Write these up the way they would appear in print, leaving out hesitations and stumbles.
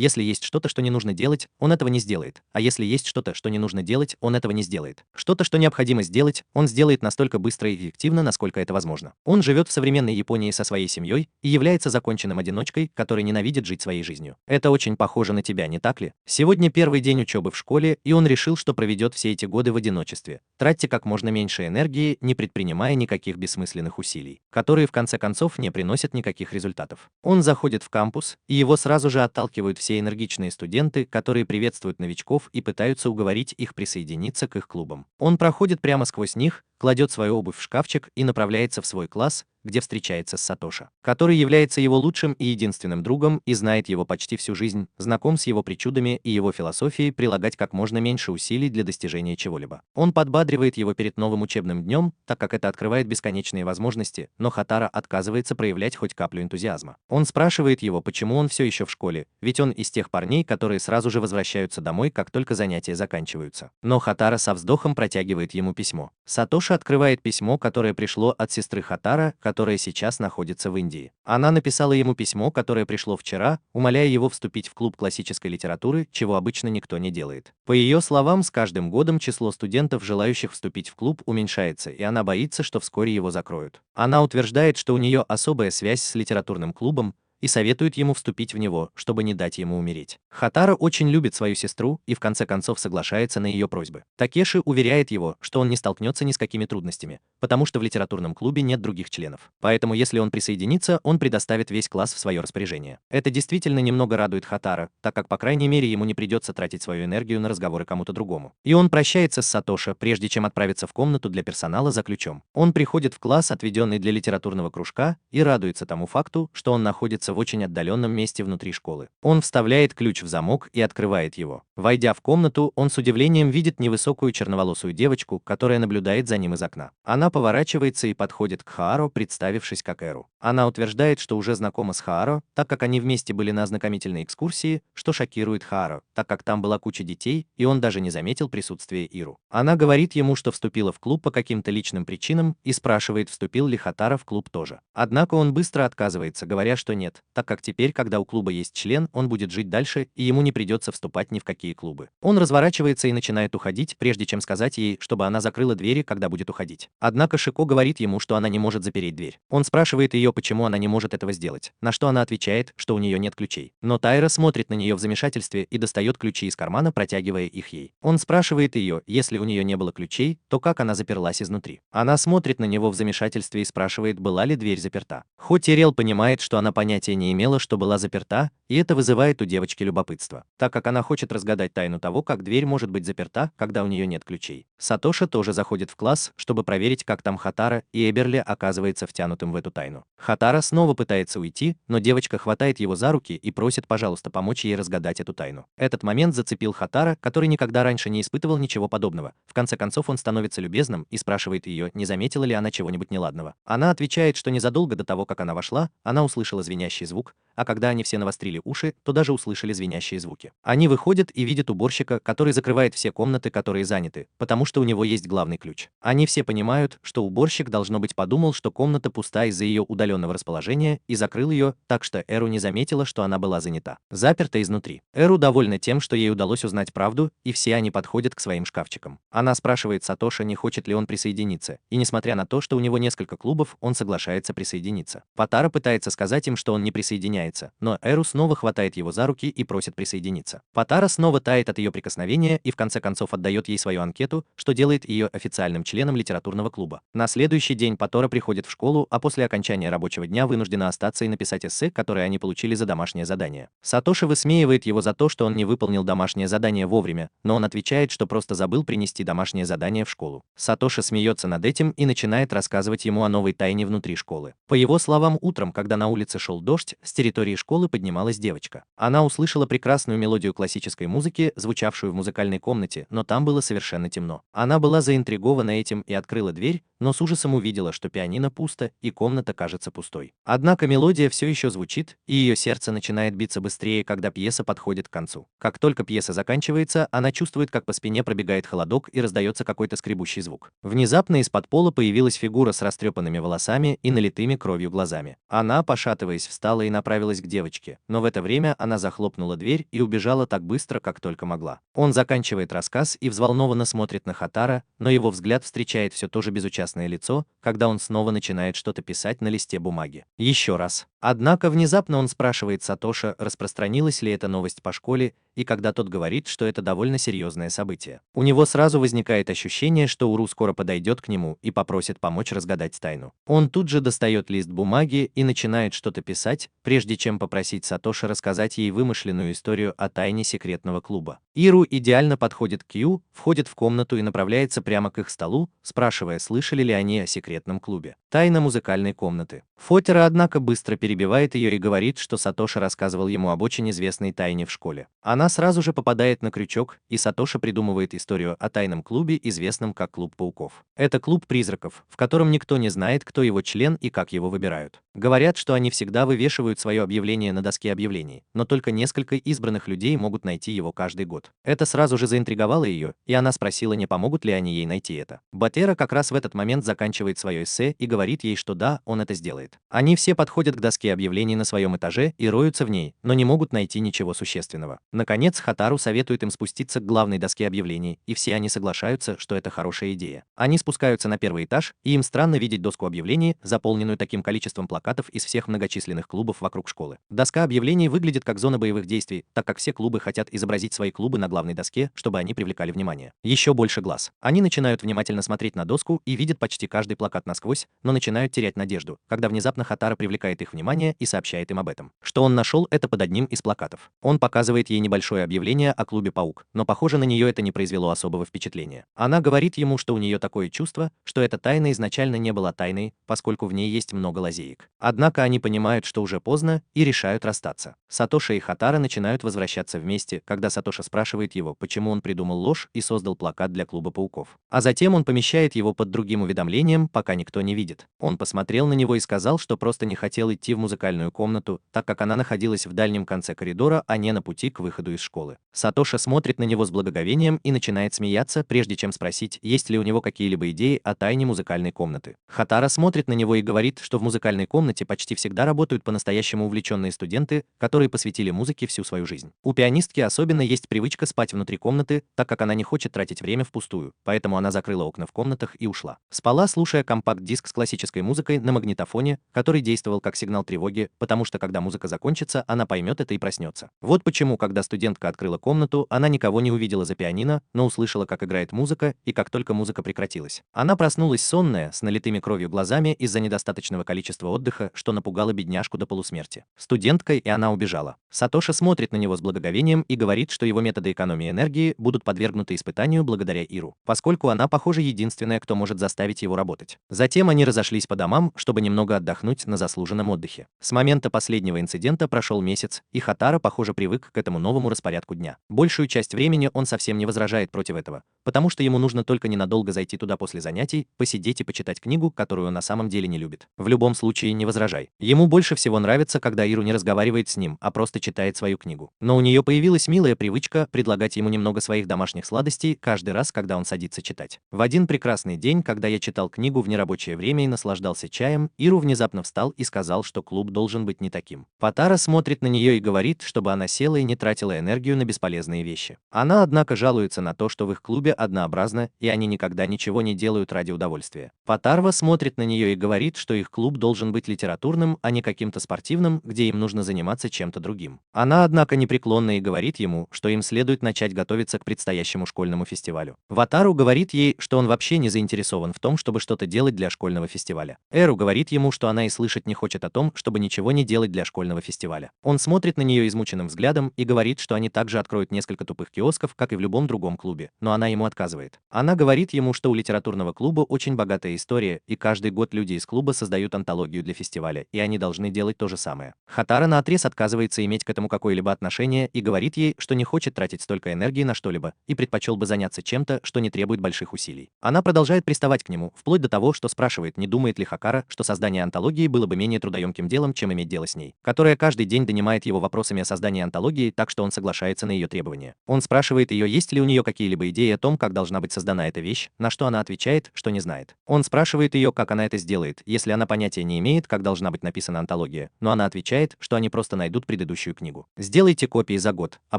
Если есть что-то, что не нужно делать, он этого не сделает, а если есть что-то, что не нужно делать, он этого не сделает. Что-то, что необходимо сделать, он сделает настолько быстро и эффективно, насколько это возможно. Он живет в современной Японии со своей семьей и является законченным одиночкой, который ненавидит жить своей жизнью. Это очень похоже на тебя, не так ли? Сегодня первый день учебы в школе, и он решил, что проведет все эти годы в одиночестве. Тратьте как можно меньше энергии, не предпринимая никаких бессмысленных усилий, которые в конце концов не приносят никаких результатов. Он заходит в кампус, и его сразу же отталкивают все энергичные студенты, которые приветствуют новичков и пытаются уговорить их присоединиться к их клубам. Он проходит прямо сквозь них, кладет свою обувь в шкафчик и направляется в свой класс, где встречается с Сатоши, который является его лучшим и единственным другом и знает его почти всю жизнь, знаком с его причудами и его философией прилагать как можно меньше усилий для достижения чего-либо. Он подбадривает его перед новым учебным днем, так как это открывает бесконечные возможности, но Хатара отказывается проявлять хоть каплю энтузиазма. Он спрашивает его, почему он все еще в школе, ведь он из тех парней, которые сразу же возвращаются домой, как только занятия заканчиваются. Но Хатара со вздохом протягивает ему письмо. Сатоши открывает письмо, которое пришло от сестры Хатара, которая сейчас находится в Индии. Она написала ему письмо, которое пришло вчера, умоляя его вступить в клуб классической литературы, чего обычно никто не делает. По ее словам, с каждым годом число студентов, желающих вступить в клуб, уменьшается, и она боится, что вскоре его закроют. Она утверждает, что у нее особая связь с литературным клубом, и советует ему вступить в него, чтобы не дать ему умереть. Хатара очень любит свою сестру и в конце концов соглашается на ее просьбы. Такеши уверяет его, что он не столкнется ни с какими трудностями, потому что в литературном клубе нет других членов. Поэтому если он присоединится, он предоставит весь класс в свое распоряжение. Это действительно немного радует Хатара, так как по крайней мере ему не придется тратить свою энергию на разговоры кому-то другому. И он прощается с Сатоши, прежде чем отправиться в комнату для персонала за ключом. Он приходит в класс, отведенный для литературного кружка, и радуется тому факту, что он находится в очень отдаленном месте внутри школы. Он вставляет ключ в замок и открывает его. Войдя в комнату, он с удивлением видит невысокую черноволосую девочку, которая наблюдает за ним из окна. Она поворачивается и подходит к Хааро, представившись как Эру. Она утверждает, что уже знакома с Хааро, так как они вместе были на ознакомительной экскурсии, что шокирует Хааро, так как там была куча детей, и он даже не заметил присутствия Иру. Она говорит ему, что вступила в клуб по каким-то личным причинам, и спрашивает, вступил ли Хатара в клуб тоже. Однако он быстро отказывается, говоря, что нет, так как теперь, когда у клуба есть член, он будет жить дальше, и ему не придется вступать ни в какие клубы. Он разворачивается и начинает уходить, прежде чем сказать ей, чтобы она закрыла двери, когда будет уходить. Однако Шико говорит ему, что она не может запереть дверь. Он спрашивает ее, почему она не может этого сделать, на что она отвечает, что у нее нет ключей. Но Тайра смотрит на нее в замешательстве и достает ключи из кармана, протягивая их ей. Он спрашивает ее, если у нее не было ключей, то как она заперлась изнутри. Она смотрит на него в замешательстве и спрашивает, была ли дверь заперта. Хоть Ирел понимает, что она понятия не имела, что была заперта, и это вызывает у девочки любопытство, так как она хочет разгадать тайну того, как дверь может быть заперта, когда у нее нет ключей. Сатоши тоже заходит в класс, чтобы проверить, как там Хатара, и Эберли оказывается втянутым в эту тайну. Хатара снова пытается уйти, но девочка хватает его за руки и просит, пожалуйста, помочь ей разгадать эту тайну. Этот момент зацепил Хатара, который никогда раньше не испытывал ничего подобного. В конце концов он становится любезным и спрашивает ее, не заметила ли она чего-нибудь неладного. Она отвечает, что незадолго до того, как она вошла, она услышала звенящий звук, а когда они все навострили уши, то даже услышали звенящие звуки. Они выходят и видят уборщика, который закрывает все комнаты, которые заняты, потому что у него есть главный ключ. Они все понимают, что уборщик, должно быть, подумал, что комната пуста из-за ее удаленного расположения, и закрыл ее, так что Эру не заметила, что она была занята. Заперта изнутри. Эру довольна тем, что ей удалось узнать правду, и все они подходят к своим шкафчикам. Она спрашивает Сатоши, не хочет ли он присоединиться, и несмотря на то, что у него несколько клубов, он соглашается присоединиться. Патара пытается сказать им, что он не присоединяется, но Эру снова хватает его за руки и просит присоединиться. Патара снова тает от ее прикосновения и в конце концов отдает ей свою анкету, что делает ее официальным членом литературного клуба. На следующий день Патара приходит в школу, а после окончания рабочего дня вынуждена остаться и написать эссе, которое они получили за домашнее задание. Сатоши высмеивает его за то, что он не выполнил домашнее задание вовремя, но он отвечает, что просто забыл принести домашнее задание в школу. Сатоши смеется над этим и начинает рассказывать ему о новой тайне внутри школы. По его словам, утром, когда на улице шел дождь, с территории школы поднималась девочка. Она услышала прекрасную мелодию классической музыки, звучавшую в музыкальной комнате, но там было совершенно темно. Она была заинтригована этим и открыла дверь, но с ужасом увидела, что пианино пусто и комната кажется пустой. Однако мелодия все еще звучит, и ее сердце начинает биться быстрее, когда пьеса подходит к концу. Как только пьеса заканчивается, она чувствует, как по спине пробегает холодок и раздается какой-то скребущий звук. Внезапно из-под пола появилась фигура с растрепанными волосами и налитыми кровью глазами. Она, пошатываясь, встала и направилась направилась к девочке, но в это время она захлопнула дверь и убежала так быстро, как только могла. Он заканчивает рассказ и взволнованно смотрит на Хатара, но его взгляд встречает все то же безучастное лицо, когда он снова начинает что-то писать на листе бумаги. Еще раз. Однако внезапно он спрашивает Сатоши, распространилась ли эта новость по школе, и когда тот говорит, что это довольно серьезное событие. У него сразу возникает ощущение, что Уру скоро подойдет к нему и попросит помочь разгадать тайну. Он тут же достает лист бумаги и начинает что-то писать, прежде чем попросить Сатоши рассказать ей вымышленную историю о тайне секретного клуба. Иру идеально подходит к Ю, входит в комнату и направляется прямо к их столу, спрашивая, слышали ли они о секретном клубе. Тайна музыкальной комнаты. Фотера, однако, быстро перебивает ее и говорит, что Сатоши рассказывал ему об очень известной тайне в школе. Она сразу же попадает на крючок, и Сатоши придумывает историю о тайном клубе, известном как Клуб Пауков. Это клуб призраков, в котором никто не знает, кто его член и как его выбирают. Говорят, что они всегда вывешивают свое объявление на доске объявлений, но только несколько избранных людей могут найти его каждый год. Это сразу же заинтриговало ее, и она спросила, не помогут ли они ей найти это. Батера как раз в этот момент заканчивает свое эссе и говорит ей, что да, он это сделает. Они все подходят к доске объявлений на своем этаже и роются в ней, но не могут найти ничего существенного. Наконец, Хатару советует им спуститься к главной доске объявлений, и все они соглашаются, что это хорошая идея. Они спускаются на первый этаж, и им странно видеть доску объявлений, заполненную таким количеством плакатов из всех многочисленных клубов вокруг школы. Доска объявлений выглядит как зона боевых действий, так как все клубы хотят изобразить свои клубы на главной доске, чтобы они привлекали внимание. Еще больше глаз. Они начинают внимательно смотреть на доску и видят почти каждый плакат насквозь, но начинают терять надежду, когда внезапно Хатара привлекает их внимание и сообщает им об этом. Что он нашел это под одним из плакатов. Он показывает ей небольшое объявление о клубе Паук, но похоже, на нее это не произвело особого впечатления. Она говорит ему, что у нее такое чувство, что эта тайна изначально не была тайной, поскольку в ней есть много лазеек. Однако они понимают, что уже поздно, и решают расстаться. Сатоши и Хатара начинают возвращаться вместе, когда Сатоши спрашивает его, почему он придумал ложь и создал плакат для клуба пауков. А затем он помещает его под другим уведомлением, пока никто не видит. Он посмотрел на него и сказал, что просто не хотел идти в музыкальную комнату, так как она находилась в дальнем конце коридора, а не на пути к выходу из школы. Сатоши смотрит на него с благоговением и начинает смеяться, прежде чем спросить, есть ли у него какие-либо идеи о тайне музыкальной комнаты. Хатара смотрит на него и говорит, что в музыкальной комнате почти всегда работают по-настоящему увлеченные студенты, которые посвятили музыке всю свою жизнь. У пианистки особенно есть привычка спать внутри комнаты, так как она не хочет тратить время впустую, поэтому она закрыла окна в комнатах и ушла. Спала, слушая компакт-диск с классической музыкой на магнитофоне, который действовал как сигнал тревоги, потому что когда музыка закончится, она поймет это и проснется. Вот почему, когда студентка открыла комнату, она никого не увидела за пианино, но услышала, как играет музыка, и как только музыка прекратилась. Она проснулась сонная, с налитыми кровью глазами из-за недостаточного количества отдыха, что напугало бедняжку до полусмерти. Студентка, и она убежала. Сатоши смотрит на него с благоговением и говорит, что его методы экономии энергии будут подвергнуты испытанию благодаря Иру, поскольку она, похоже, единственная, кто может заставить его работать. Затем они разошлись по домам, чтобы немного отдохнуть на заслуженном отдыхе. С момента последнего инцидента прошел месяц, и Хатара, похоже, привык к этому новому распорядку дня. Большую часть времени он совсем не возражает против этого, потому что ему нужно только ненадолго зайти туда после занятий, посидеть и почитать книгу, которую он на самом деле не любит. В любом случае, не возражай. Ему больше всего нравится, когда Иру не разговаривает с ним, а просто читает свою книгу. Но у нее появилась милая привычка предлагать ему немного своих домашних сладостей каждый раз, когда он садится читать. В один прекрасный день, когда я читал книгу в нерабочее время и наслаждался чаем, Иру внезапно встал и сказал, что клуб должен быть не таким. Хатара смотрит на нее и говорит, чтобы она села и не тратила энергию на бесполезные вещи. Она, однако, жалуется на то, что в их клубе однообразно, и они никогда ничего не делают ради удовольствия. Хатарва смотрит на нее и говорит, что их клуб должен быть литературным, а не каким-то спортивным, где им нужно заниматься чем-то другим. Она, однако, непреклонна и говорит ему, что им следует начать готовиться к предстоящему школьному фестивалю. Ватару говорит ей, что он вообще не заинтересован в том, чтобы что-то делать для школьного фестиваля. Эру говорит ему, что она и слышать не хочет о том, чтобы ничего не делать для школьного фестиваля. Он смотрит на нее измученным взглядом и говорит, что они также откроют несколько тупых киосков, как и в любом другом клубе, но она ему отказывает. Она говорит ему, что у литературного клуба очень богатая история, и каждый год люди из клуба создают антологию для фестиваля, и они должны делать то же самое. Хатара наотрез отказывается иметь к этому какое-либо отношение и говорит ей, что не хочет тратить столько энергии на что-либо и предпочел бы заняться чем-то, что не требует больших усилий. Она продолжает приставать к нему, вплоть до того, что спрашивает, не думает ли Хакара, что создание антологии было бы менее трудоемким делом, чем иметь дело с ней, которая каждый день донимает его вопросами о создании антологии, так что он соглашается на ее требования. Он спрашивает ее, есть ли у нее какие-либо идеи о том, как должна быть создана эта вещь, на что она отвечает, что не знает. Он спрашивает ее, как она это сделает, если она понятия не имеет, как должна быть написана антология, но она отвечает, что они просто найдут предыдущую книгу. Сделайте копии за год, а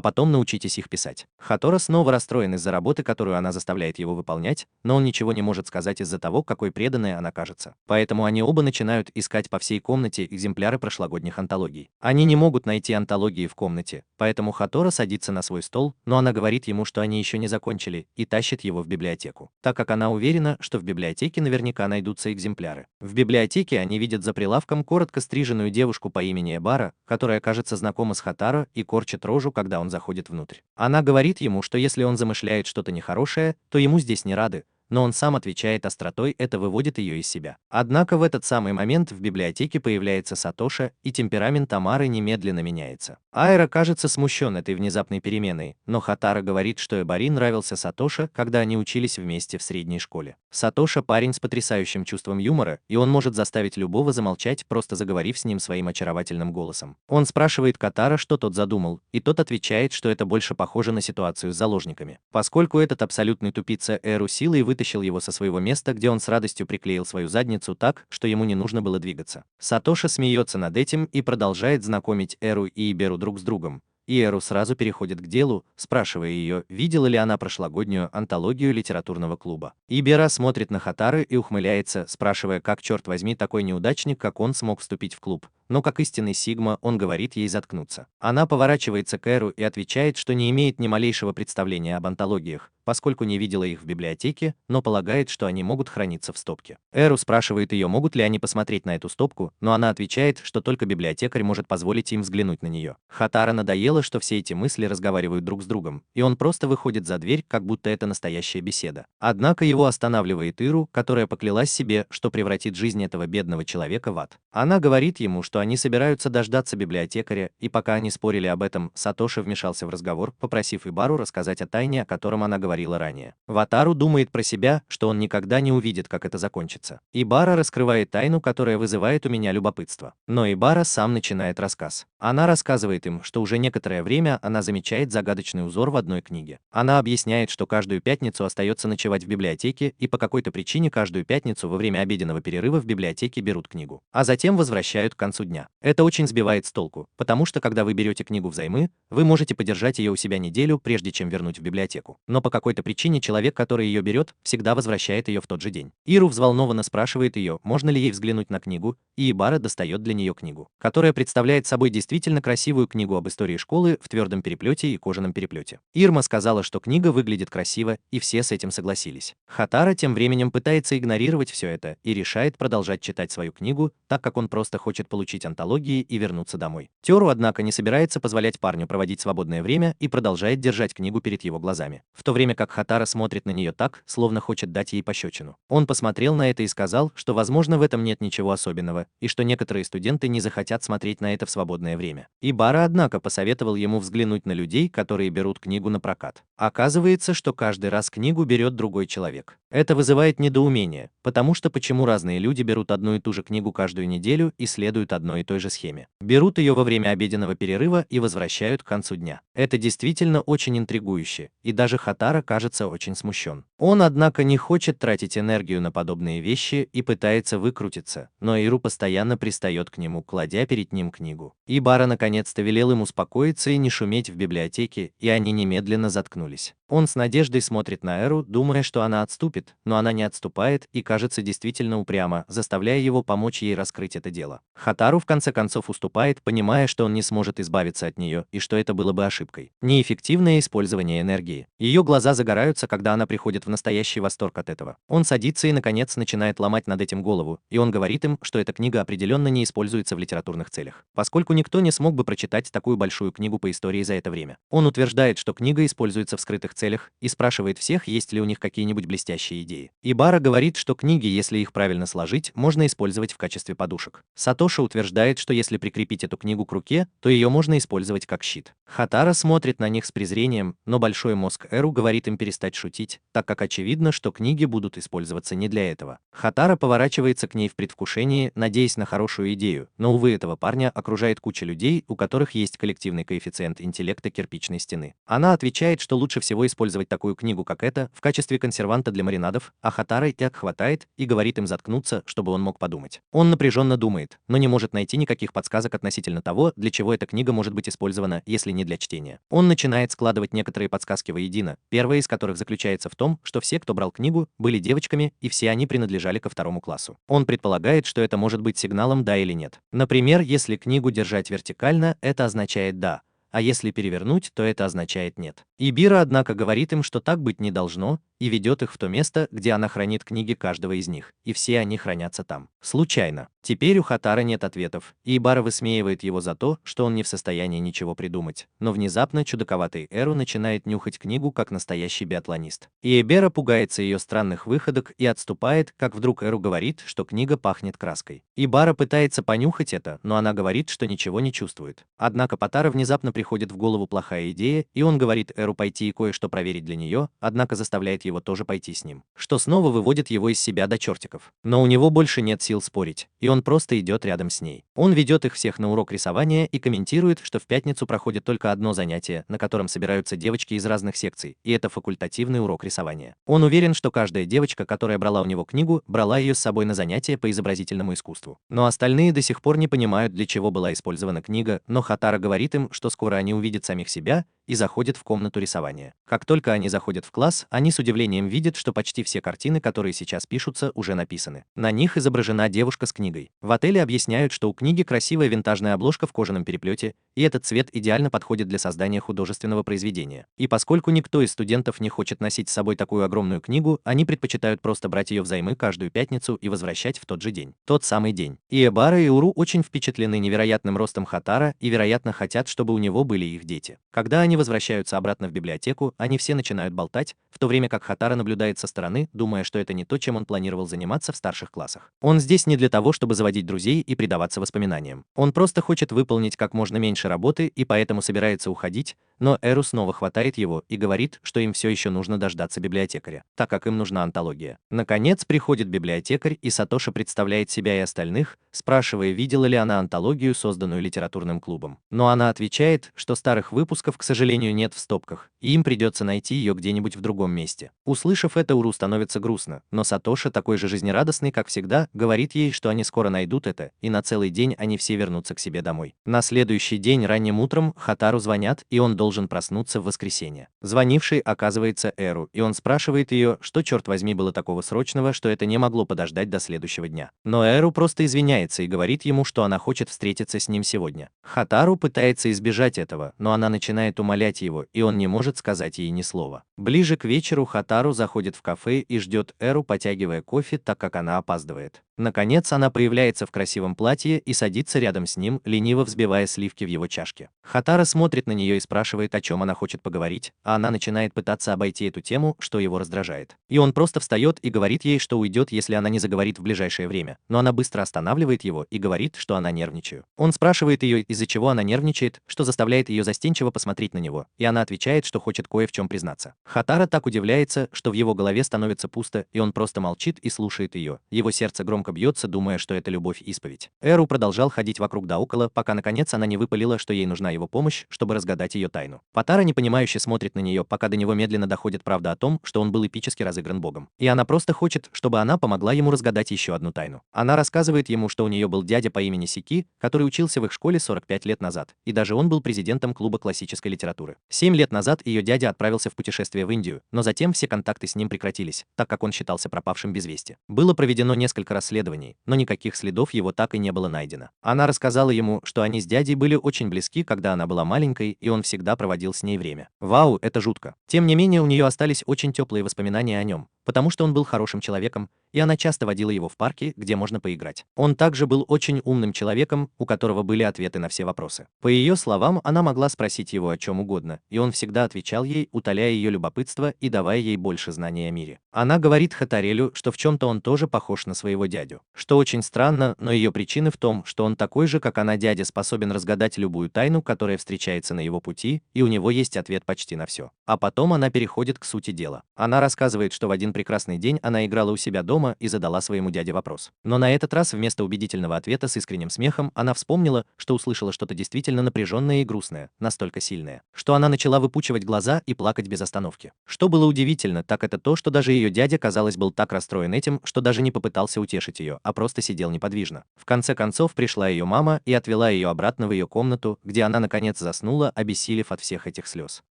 потом научитесь их писать. Хатора снова расстроен из-за работы, которую она заставляет его выполнять, но он ничего не может сказать из-за того, какой преданной она кажется. Поэтому они оба начинают искать по всей комнате экземпляры прошлогодних антологий. Они не могут найти антологии в комнате, поэтому Хатора садится на свой стол, но она говорит ему, что они еще не закончили, и тащит его в библиотеку, так как она уверена, что в библиотеке наверняка найдутся экземпляры. В библиотеке они видят за прилавком коротко стриженную девушку по имени Эбара, которая кажется знакома с Хатаро и корчит рожу, когда он заходит внутрь. Она говорит ему, что если он замышляет что-то нехорошее, то ему здесь не рады, но он сам отвечает остротой, это выводит ее из себя. Однако в этот самый момент в библиотеке появляется Сатоша, и темперамент Тамары немедленно меняется. Айра кажется смущен этой внезапной переменой, но Хатара говорит, что Эбари нравился Сатоша, когда они учились вместе в средней школе. Сатоша парень с потрясающим чувством юмора, и он может заставить любого замолчать, просто заговорив с ним своим очаровательным голосом. Он спрашивает Хатара, что тот задумал, и тот отвечает, что это больше похоже на ситуацию с заложниками. Поскольку этот абсолютный тупица Эру силой вытащил его со своего места, где он с радостью приклеил свою задницу так, что ему не нужно было двигаться. Сатоша смеется над этим и продолжает знакомить Эру и Иберу друг с другом. И Эру сразу переходит к делу, спрашивая ее, видела ли она прошлогоднюю антологию литературного клуба. Ибера смотрит на Хатары и ухмыляется, спрашивая, как, черт возьми, такой неудачник, как он, смог вступить в клуб. Но как истинный Сигма, он говорит ей заткнуться. Она поворачивается к Эру и отвечает, что не имеет ни малейшего представления об антологиях, поскольку не видела их в библиотеке, но полагает, что они могут храниться в стопке. Эру спрашивает ее, могут ли они посмотреть на эту стопку, но она отвечает, что только библиотекарь может позволить им взглянуть на нее. Хатара надоело, что все эти мысли разговаривают друг с другом, и он просто выходит за дверь, как будто это настоящая беседа. Однако его останавливает Иру, которая поклялась себе, что превратит жизнь этого бедного человека в ад. Она говорит ему, что они собираются дождаться библиотекаря, и пока они спорили об этом, Сатоши вмешался в разговор, попросив Ибару рассказать о тайне, о котором она говорила ранее. Ватару думает про себя, что он никогда не увидит, как это закончится. Ибара раскрывает тайну, которая вызывает у меня любопытство. Но Ибара сам начинает рассказ. Она рассказывает им, что уже некоторое время она замечает загадочный узор в одной книге. Она объясняет, что каждую пятницу остается ночевать в библиотеке, и по какой-то причине каждую пятницу во время обеденного перерыва в библиотеке берут книгу, а затем возвращают к концу дня. Это очень сбивает с толку, потому что когда вы берете книгу взаймы, вы можете подержать ее у себя неделю, прежде чем вернуть в библиотеку. Но по какой-то причине человек, который ее берет, всегда возвращает ее в тот же день. Иру взволнованно спрашивает ее, можно ли ей взглянуть на книгу, и Ибара достает для нее книгу, которая представляет собой действительно красивую книгу об истории школы в твердом переплете и кожаном переплете. Ирма сказала, что книга выглядит красиво, и все с этим согласились. Хатара тем временем пытается игнорировать все это и решает продолжать читать свою книгу, так как он просто хочет получить антологии и вернуться домой. Тёру, однако, не собирается позволять парню проводить свободное время и продолжает держать книгу перед его глазами, в то время как Хатара смотрит на нее так, словно хочет дать ей пощечину. Он посмотрел на это и сказал, что, возможно, в этом нет ничего особенного, и что некоторые студенты не захотят смотреть на это в свободное время. Ибара, однако, посоветовал ему взглянуть на людей, которые берут книгу на прокат. Оказывается, что каждый раз книгу берет другой человек. Это вызывает недоумение, потому что почему разные люди берут одну и ту же книгу каждую неделю и следуют одной и той же схеме. Берут ее во время обеденного перерыва и возвращают к концу дня. Это действительно очень интригующе, и даже Хатара кажется очень смущен. Он, однако, не хочет тратить энергию на подобные вещи и пытается выкрутиться, но Иру постоянно пристает к нему, кладя перед ним книгу. Ибара наконец-то велел им успокоиться и не шуметь в библиотеке, и они немедленно заткнулись. Он с надеждой смотрит на Эру, думая, что она отступит, но она не отступает и кажется действительно упряма, заставляя его помочь ей раскрыть это дело. Хатару в конце концов уступает, понимая, что он не сможет избавиться от нее и что это было бы ошибкой. Неэффективное использование энергии. Ее глаза загораются, когда она приходит в настоящий восторг от этого. Он садится и, наконец, начинает ломать над этим голову, и он говорит им, что эта книга определенно не используется в литературных целях, поскольку никто не смог бы прочитать такую большую книгу по истории за это время. Он утверждает, что книга используется в скрытых целях, и спрашивает всех, есть ли у них какие-нибудь блестящие идеи. Ибара говорит, что книги, если их правильно сложить, можно использовать в качестве подушек. Сатоша утверждает, что если прикрепить эту книгу к руке, то ее можно использовать как щит. Хатара смотрит на них с презрением, но большой мозг Эру говорит им перестать шутить, так как так очевидно, что книги будут использоваться не для этого. Хатара поворачивается к ней в предвкушении, надеясь на хорошую идею, но, увы, этого парня окружает куча людей, у которых есть коллективный коэффициент интеллекта кирпичной стены. Она отвечает, что лучше всего использовать такую книгу, как эта, в качестве консерванта для маринадов, а Хатара так хватает и говорит им заткнуться, чтобы он мог подумать. Он напряженно думает, но не может найти никаких подсказок относительно того, для чего эта книга может быть использована, если не для чтения. Он начинает складывать некоторые подсказки воедино, первая из которых заключается в том, что все, кто брал книгу, были девочками, и все они принадлежали ко второму классу. Он предполагает, что это может быть сигналом «да» или «нет». Например, если книгу держать вертикально, это означает «да», а если перевернуть, то это означает «нет». Ибира, однако, говорит им, что так быть не должно, и ведет их в то место, где она хранит книги каждого из них, и все они хранятся там. Случайно. Теперь у Хатара нет ответов, и Ибара высмеивает его за то, что он не в состоянии ничего придумать. Но внезапно чудаковатый Эру начинает нюхать книгу как настоящий биатлонист. И Эбера пугается ее странных выходок и отступает, как вдруг Эру говорит, что книга пахнет краской. Ибара пытается понюхать это, но она говорит, что ничего не чувствует. Однако Патара внезапно приходит в голову плохая идея, и он говорит Эру пойти и кое-что проверить для нее, однако заставляет его тоже пойти с ним, что снова выводит его из себя до чертиков. Но у него больше нет сил спорить, и он просто идет рядом с ней. Он ведет их всех на урок рисования и комментирует, что в пятницу проходит только одно занятие, на котором собираются девочки из разных секций, и это факультативный урок рисования. Он уверен, что каждая девочка, которая брала у него книгу, брала ее с собой на занятия по изобразительному искусству. Но остальные до сих пор не понимают, для чего была использована книга, но Хатара говорит им, что скоро они увидят самих себя, и заходят в комнату рисования. Как только они заходят в класс, они с удивлением видят, что почти все картины, которые сейчас пишутся, уже написаны. На них изображена девушка с книгой. В отеле объясняют, что у книги красивая винтажная обложка в кожаном переплете, и этот цвет идеально подходит для создания художественного произведения. И поскольку никто из студентов не хочет носить с собой такую огромную книгу, они предпочитают просто брать ее взаймы каждую пятницу и возвращать в тот же день. Тот самый день. И Эбара и Уру очень впечатлены невероятным ростом Хатара и, вероятно, хотят, чтобы у него были их дети. Когда они возвращаются обратно в библиотеку, они все начинают болтать, в то время как Хатара наблюдает со стороны, думая, что это не то, чем он планировал заниматься в старших классах. Он здесь не для того, чтобы заводить друзей и предаваться воспоминаниям. Он просто хочет выполнить как можно меньше работы и поэтому собирается уходить, но Эру снова хватает его и говорит, что им все еще нужно дождаться библиотекаря, так как им нужна антология. Наконец приходит библиотекарь, и Сатоши представляет себя и остальных, спрашивая, видела ли она антологию, созданную литературным клубом. Но она отвечает, что старых выпусков, к сожалению, нет в стопках, и им придется найти ее где-нибудь в другом месте. Услышав это, Уру становится грустно, но Сатоши, такой же жизнерадостный, как всегда, говорит ей, что они скоро найдут это, и на целый день они все вернутся к себе домой. На следующий день ранним утром Хатару звонят, и он должен проснуться в воскресенье. Звонивший оказывается Эру, и он спрашивает ее, что, черт возьми, было такого срочного, что это не могло подождать до следующего дня. Но Эру просто извиняется и говорит ему, что она хочет встретиться с ним сегодня. Хатару пытается избежать этого, но она начинает умолять его, и он не может сказать ей ни слова. Ближе к вечеру Хатару заходит в кафе и ждет Эру, потягивая кофе, так как она опаздывает. Наконец она появляется в красивом платье и садится рядом с ним, лениво взбивая сливки в его чашке. Хатара смотрит на нее и спрашивает, о чем она хочет поговорить, а она начинает пытаться обойти эту тему, что его раздражает. И он просто встает и говорит ей, что уйдет, если она не заговорит в ближайшее время, но она быстро останавливает его и говорит, что она нервничает. Он спрашивает ее, из-за чего она нервничает, что заставляет ее застенчиво посмотреть на него, и она отвечает, что хочет кое в чем признаться. Хатара так удивляется, что в его голове становится пусто, и он просто молчит и слушает ее. Его сердце громко бьется, думая, что это любовь-исповедь. Эру продолжал ходить вокруг да около, пока наконец она не выпалила, что ей нужна его помощь, чтобы разгадать ее тайну. Патара непонимающе смотрит на нее, пока до него медленно доходит правда о том, что он был эпически разыгран богом. И она просто хочет, чтобы она помогла ему разгадать еще одну тайну. Она рассказывает ему, что у нее был дядя по имени Сики, который учился в их школе 45 лет назад, и даже он был президентом клуба классической литературы. 7 лет назад ее дядя отправился в путешествие в Индию, но затем все контакты с ним прекратились, так как он считался пропавшим без вести. Было проведено несколько расследований, но никаких следов его так и не было найдено. Она рассказала ему, что они с дядей были очень близки, когда она была маленькой, и он всегда проводил с ней время. Вау, это жутко. Тем не менее, у нее остались очень теплые воспоминания о нем, потому что он был хорошим человеком, и она часто водила его в парки, где можно поиграть. Он также был очень умным человеком, у которого были ответы на все вопросы. По ее словам, она могла спросить его о чем угодно, и он всегда отвечал ей, утоляя ее любопытство и давая ей больше знаний о мире. Она говорит Хатарелю, что в чем-то он тоже похож на своего дядю. Что очень странно, но ее причины в том, что он такой же, как она дядя, способен разгадать любую тайну, которая встречается на его пути, и у него есть ответ почти на все. А потом она переходит к сути дела. Она рассказывает, что в один прекрасный день она играла у себя дома и задала своему дяде вопрос. Но на этот раз вместо убедительного ответа с искренним смехом она вспомнила, что услышала что-то действительно напряженное и грустное, настолько сильное, что она начала выпучивать глаза и плакать без остановки. Что было удивительно, так это то, что даже ее дядя, казалось, был так расстроен этим, что даже не попытался утешить ее, а просто сидел неподвижно. В конце концов пришла ее мама и отвела ее обратно в ее комнату, где она наконец заснула, обессилев от всех этих слез.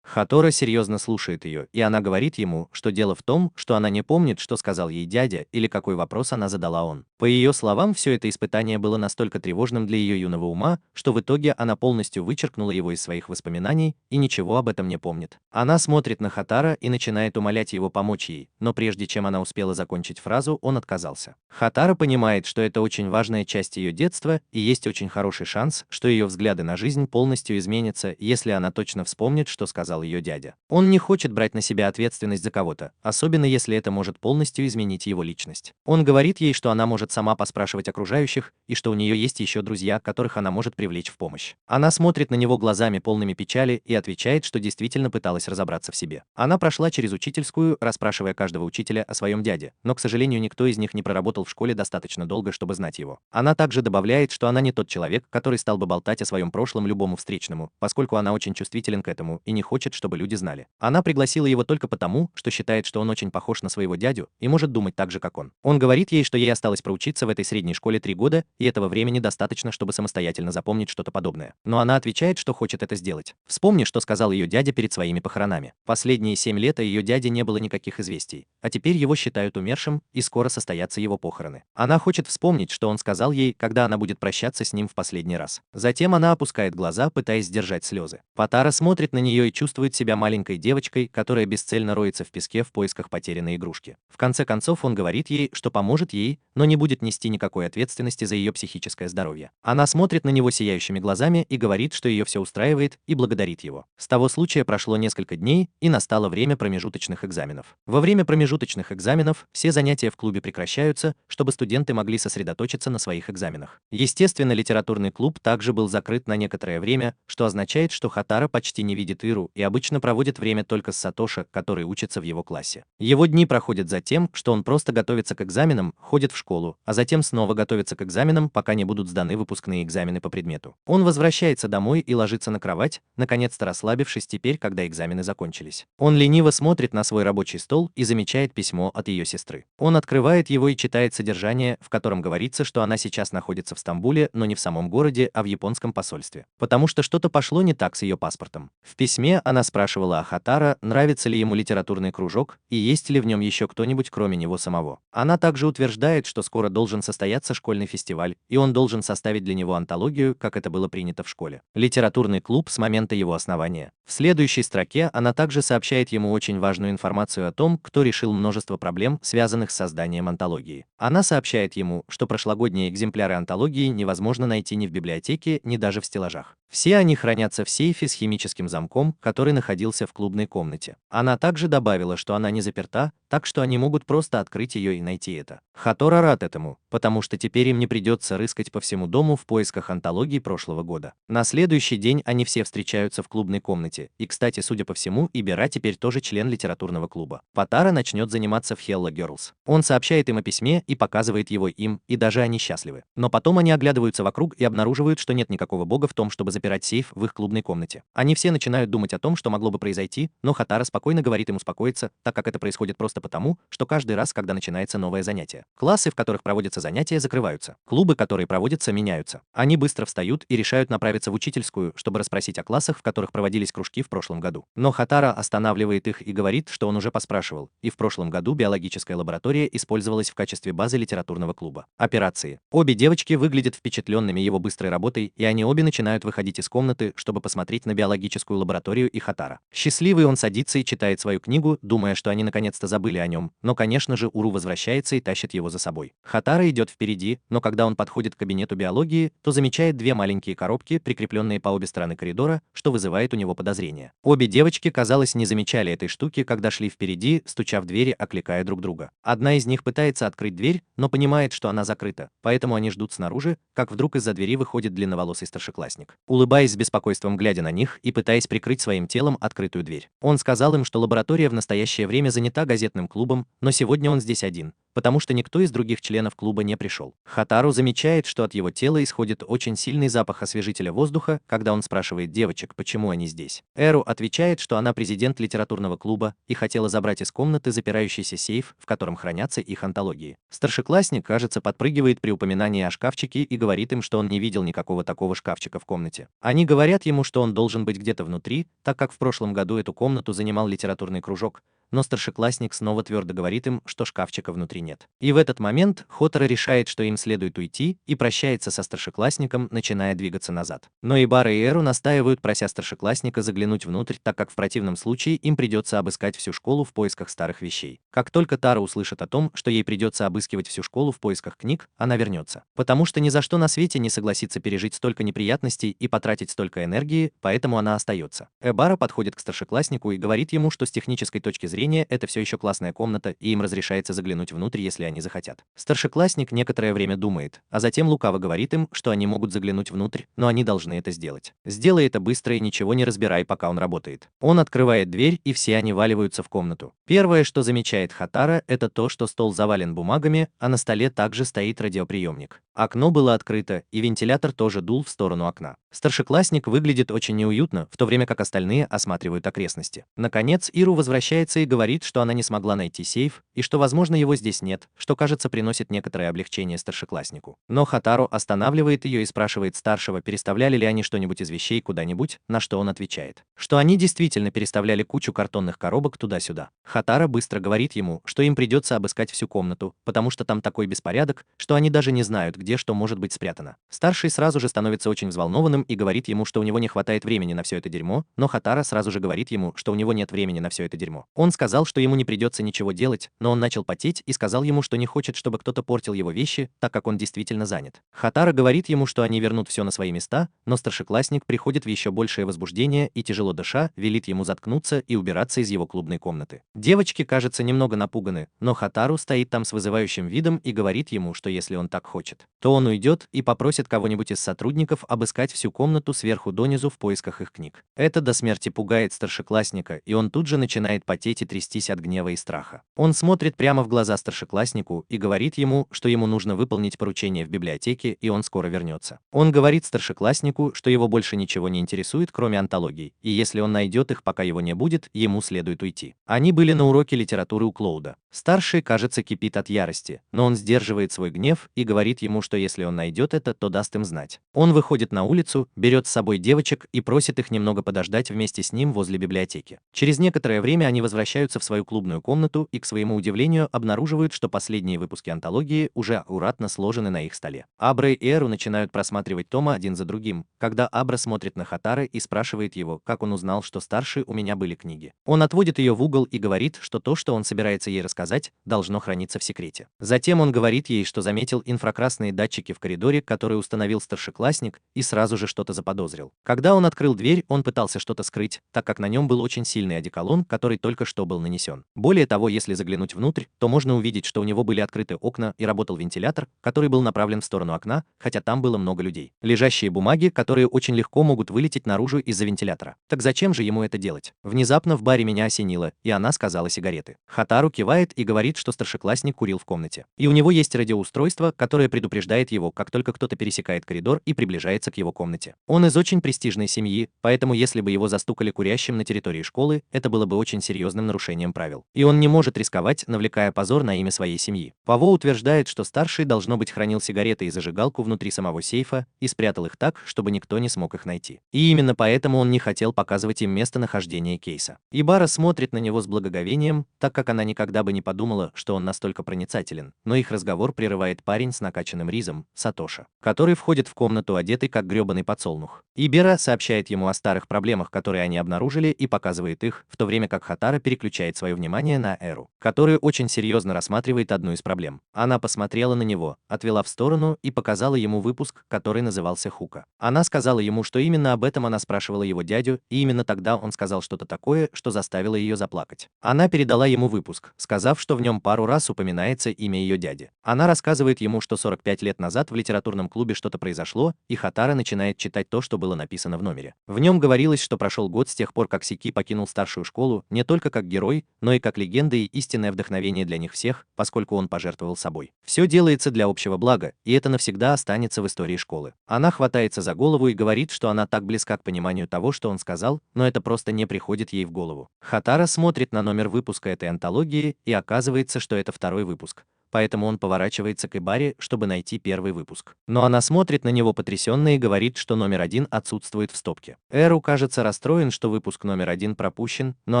Хатора серьезно слушает ее, и она говорит ему, что дело в том, что она не помнит, что сказал ей дядя или какой вопрос она задала он. По ее словам, все это испытание было настолько тревожным для ее юного ума, что в итоге она полностью вычеркнула его из своих воспоминаний и ничего об этом не помнит. Она смотрит на Хатара и начинает умолять его помочь ей, но прежде чем она успела закончить фразу, он отказался. Хатара понимает, что это очень важная часть ее детства, и есть очень хороший шанс, что ее взгляды на жизнь полностью изменятся, если она точно вспомнит, что сказал ее дядя. Он не хочет брать на себя ответственность за кого-то, особенно если это может полностью изменить его личность. Он говорит ей, что она может сама поспрашивать окружающих, и что у нее есть еще друзья, которых она может привлечь в помощь. Она смотрит на него глазами полными печали и отвечает, что действительно пыталась разобраться в себе. Она прошла через учительскую, расспрашивая каждого учителя о своем дяде, но, к сожалению, никто из них не проработал в школе достаточно долго, чтобы знать его. Она также добавляет, что она не тот человек, который стал бы болтать о своем прошлом любому встречному, поскольку она очень чувствителен к этому и не хочет, чтобы люди знали. Она пригласила его только потому, что считает, что он очень похож на своего дядю и может думать так же, как он. Он говорит ей, что ей осталось проучиться в этой средней школе 3 года, и этого времени достаточно, чтобы самостоятельно запомнить что-то подобное. Но она отвечает, что хочет это сделать. Вспомни, что сказал ее дядя перед своими похоронами. Последние 7 лет о ее дяде не было никаких известий, а теперь его считают умершим, и скоро состоятся его похороны. Она хочет вспомнить, что он сказал ей, когда она будет прощаться с ним в последний раз. Затем она опускает глаза, пытаясь сдержать слезы. Патара смотрит на нее и чувствует себя маленькой девочкой, которая бесцельно роется в песке в поисках потерянной игрушки. В конце концов он говорит ей, что поможет ей, но не будет нести никакой ответственности за ее психическое здоровье. Она смотрит на него сияющими глазами и говорит, что ее все устраивает, и благодарит его. С того случая прошло несколько дней, и настало время промежуточных экзаменов. Во время промежуточных экзаменов все занятия в клубе прекращаются, чтобы студенты могли сосредоточиться на своих экзаменах. Естественно, литературный клуб также был закрыт на некоторое время, что означает, что Хатара почти не видит Иру и обычно проводит время только с Сатоши, который учится в его классе. Его дни проходят за тем, что он просто готовится к экзаменам, ходит в школу, а затем снова готовится к экзаменам, пока не будут сданы выпускные экзамены по предмету. Он возвращается домой и ложится на кровать, наконец-то расслабившись теперь, когда экзамены закончились. Он лениво смотрит на свой рабочий стол и замечает письмо от ее сестры. Он открывает его и читает содержание, в котором говорится, что она сейчас находится в Стамбуле, но не в самом городе, а в японском посольстве, потому что что-то пошло не так с ее паспортом. В письме она спрашивала о Хатара, нравится ли ему литературный кружок и есть ли в нем еще кто-нибудь кроме него самого. Она также утверждает, что скоро должен состояться школьный фестиваль, и он должен составить для него антологию, как это было принято в школе. Литературный клуб с момента его основания. В следующей строке она также сообщает ему очень важную информацию о том, кто решил множество проблем, связанных с созданием антологии. Она сообщает ему, что прошлогодние экземпляры антологии невозможно найти ни в библиотеке, ни даже в стеллажах. Все они хранятся в сейфе с химическим замком, который находился в клубной комнате. Она также добавила, что она не заперта, так что они могут просто открыть ее и найти это. Хатора рад этому, потому что теперь им не придется рыскать по всему дому в поисках антологии прошлого года. На следующий день они все встречаются в клубной комнате, и, кстати, судя по всему, Ибера теперь тоже член литературного клуба. Патара начнет заниматься в Hello Girls. Он сообщает им о письме и показывает его им, и даже они счастливы. Но потом они оглядываются вокруг и обнаруживают, что нет никакого бога в том, чтобы запирать сейф в их клубной комнате. Они все начинают думать о том, что могло бы произойти, но Хатара спокойно говорит им успокоиться, так как это происходит просто потому, что каждый раз, когда начинается новое занятие, классы, в которых проводятся занятия, закрываются. Клубы, которые проводятся, меняются. Они быстро встают и решают направиться в учительскую, чтобы расспросить о классах, в которых проводились кружки в прошлом году. Но Хатара останавливает их и говорит, что он уже поспрашивал, и в прошлом году биологическая лаборатория использовалась в качестве базы литературного клуба. Операции. Обе девочки выглядят впечатленными его быстрой работой, и они обе начинают выходить из комнаты, чтобы посмотреть на биологическую лабораторию и Хатара. Счастливый он садится и читает свою книгу, думая, что они наконец-то забыли забыли о нем, но, конечно же, Уру возвращается и тащит его за собой. Хатара идет впереди, но когда он подходит к кабинету биологии, то замечает две маленькие коробки, прикрепленные по обе стороны коридора, что вызывает у него подозрения. Обе девочки, казалось, не замечали этой штуки, когда шли впереди, стуча в двери, окликая друг друга. Одна из них пытается открыть дверь, но понимает, что она закрыта, поэтому они ждут снаружи, как вдруг из-за двери выходит длинноволосый старшеклассник. Улыбаясь с беспокойством, глядя на них и пытаясь прикрыть своим телом открытую дверь. Он сказал им, что лаборатория в настоящее время занята газетным клубом, но сегодня он здесь один, потому что никто из других членов клуба не пришел. Хатару замечает, что от его тела исходит очень сильный запах освежителя воздуха, когда он спрашивает девочек, почему они здесь. Эру отвечает, что она президент литературного клуба и хотела забрать из комнаты запирающийся сейф, в котором хранятся их антологии. Старшеклассник, кажется, подпрыгивает при упоминании о шкафчике и говорит им, что он не видел никакого такого шкафчика в комнате. Они говорят ему, что он должен быть где-то внутри, так как в прошлом году эту комнату занимал литературный кружок, но старшеклассник снова твердо говорит им, что шкафчика внутри нет. И в этот момент Хотара решает, что им следует уйти, и прощается со старшеклассником, начиная двигаться назад. Но Ибара и Эру настаивают, прося старшеклассника заглянуть внутрь, так как в противном случае им придется обыскать всю школу в поисках старых вещей. Как только Тара услышит о том, что ей придется обыскивать всю школу в поисках книг, она вернется. Потому что ни за что на свете не согласится пережить столько неприятностей и потратить столько энергии, поэтому она остается. Эбара подходит к старшекласснику и говорит ему, что с технической точки зрения это все еще классная комната, и им разрешается заглянуть внутрь, если они захотят. Старшеклассник некоторое время думает, а затем лукаво говорит им, что они могут заглянуть внутрь, но они должны это сделать. Сделай это быстро и ничего не разбирай, пока он работает. Он открывает дверь, и все они валиваются в комнату. Первое, что замечает Хатара, это то, что стол завален бумагами, а на столе также стоит радиоприемник. Окно было открыто, и вентилятор тоже дул в сторону окна. Старшеклассник выглядит очень неуютно, в то время как остальные осматривают окрестности. Наконец, Иру возвращается и говорит, что она не смогла найти сейф, и что, возможно, его здесь нет, что, кажется, приносит некоторое облегчение старшекласснику. Но Хатару останавливает ее и спрашивает старшего, переставляли ли они что-нибудь из вещей куда-нибудь, на что он отвечает, что они действительно переставляли кучу картонных коробок туда-сюда. Хатара быстро говорит ему, что им придется обыскать всю комнату, потому что там такой беспорядок, что они даже не знают, где что может быть спрятано. Старший сразу же становится очень взволнованным и говорит ему, что у него не хватает времени на все это дерьмо, но Хатара сразу же говорит ему, что у него нет времени на все это дерьмо. Он сказал, что ему не придется ничего делать, но он начал потеть и сказал ему, что не хочет, чтобы кто-то портил его вещи, так как он действительно занят. Хатара говорит ему, что они вернут все на свои места, но старшеклассник приходит в еще большее возбуждение и, тяжело дыша, велит ему заткнуться и убираться из его клубной комнаты. Девочки, кажется, немного напуганы, но Хатару стоит там с вызывающим видом и говорит ему, что если он так хочет, то он уйдет и попросит кого-нибудь из сотрудников обыскать всю комнату сверху донизу в поисках их книг. Это до смерти пугает старшеклассника, и он тут же начинает потеть и трястись от гнева и страха. Он смотрит прямо в глаза старшекласснику и говорит ему, что ему нужно выполнить поручение в библиотеке, и он скоро вернется. Он говорит старшекласснику, что его больше ничего не интересует, кроме антологий, и если он найдет их, пока его не будет, ему следует уйти. Они были на уроке литературы у Клоуда. Старший, кажется, кипит от ярости, но он сдерживает свой гнев и говорит ему, что если он найдет это, то даст им знать. Он выходит на улицу, берет с собой девочек и просит их немного подождать вместе с ним возле библиотеки. Через некоторое время они возвращаются в свою клубную комнату и, к своему удивлению, обнаруживают, что последние выпуски антологии уже аккуратно сложены на их столе. Абра и Эру начинают просматривать тома один за другим, когда Абра смотрит на Хатары и спрашивает его, как он узнал, что старший у меня были книги. Он отводит ее в угол и говорит, что то, что он собирается ей рассказать, должно храниться в секрете. Затем он говорит ей, что заметил инфракрасные датчики в коридоре, которые установил старшеклассник, и сразу же что-то заподозрил. Когда он открыл дверь, он пытался что-то скрыть, так как на нем был очень сильный одеколон, который только что был нанесен. Более того, если заглянуть внутрь, то можно увидеть, что у него были открыты окна и работал вентилятор, который был направлен в сторону окна, хотя там было много людей. Лежащие бумаги, которые очень легко могут вылететь наружу из-за вентилятора. Так зачем же ему это делать? Внезапно в баре меня осенило, и она сказала сигареты. Хатару кивает и говорит, что старшеклассник курил в комнате. И у него есть радиоустройство, которое предупреждает его, как только кто-то пересекает коридор и приближается к его комнате. Он из очень престижной семьи, поэтому если бы его застукали курящим на территории школы, это было бы очень серьезным нарушением правил. И он не может рисковать, навлекая позор на имя своей семьи. Паво утверждает, что старший, должно быть, хранил сигареты и зажигалку внутри самого сейфа и спрятал их так, чтобы никто не смог их найти. И именно поэтому он не хотел показывать им местонахождение кейса. Ибара смотрит на него с благоговением, так как она никогда бы не подумала, что он настолько проницателен, но их разговор прерывает парень с накачанным ризом, Сатоша, который входит в комнату одетый как грёбаный подсолнух. Ибера сообщает ему о старых проблемах, которые они обнаружили, и показывает их, в то время как Хатара переключает свое внимание на Эру, который очень серьезно рассматривает одну из проблем. Она посмотрела на него, отвела в сторону и показала ему выпуск, который назывался Хука. Она сказала ему, что именно об этом она спрашивала его дядю, и именно тогда он сказал что-то такое, что заставило ее заплакать. Она передала ему выпуск, сказав, что в нем пару раз упоминается имя ее дяди. Она рассказывает ему, что 45 лет назад в литературном клубе что-то произошло, и Хатара начинает читать то, что было написано в номере. В нем говорилось, что прошел год с тех пор, как Сики покинул старшую школу, не только как герой, но и как легенда и истинное вдохновение для них всех, поскольку он пожертвовал собой. Все делается для общего блага, и это навсегда останется в истории школы. Она хватается за голову и говорит, что она так близка к пониманию того, что он сказал, но это просто не приходит ей в голову. Хатара смотрит на номер выпуска этой антологии, и оказывается, что это второй выпуск. Поэтому он поворачивается к Ибаре, чтобы найти первый выпуск. Но она смотрит на него потрясенно и говорит, что номер 1 отсутствует в стопке. Эру кажется расстроен, что выпуск номер 1 пропущен, но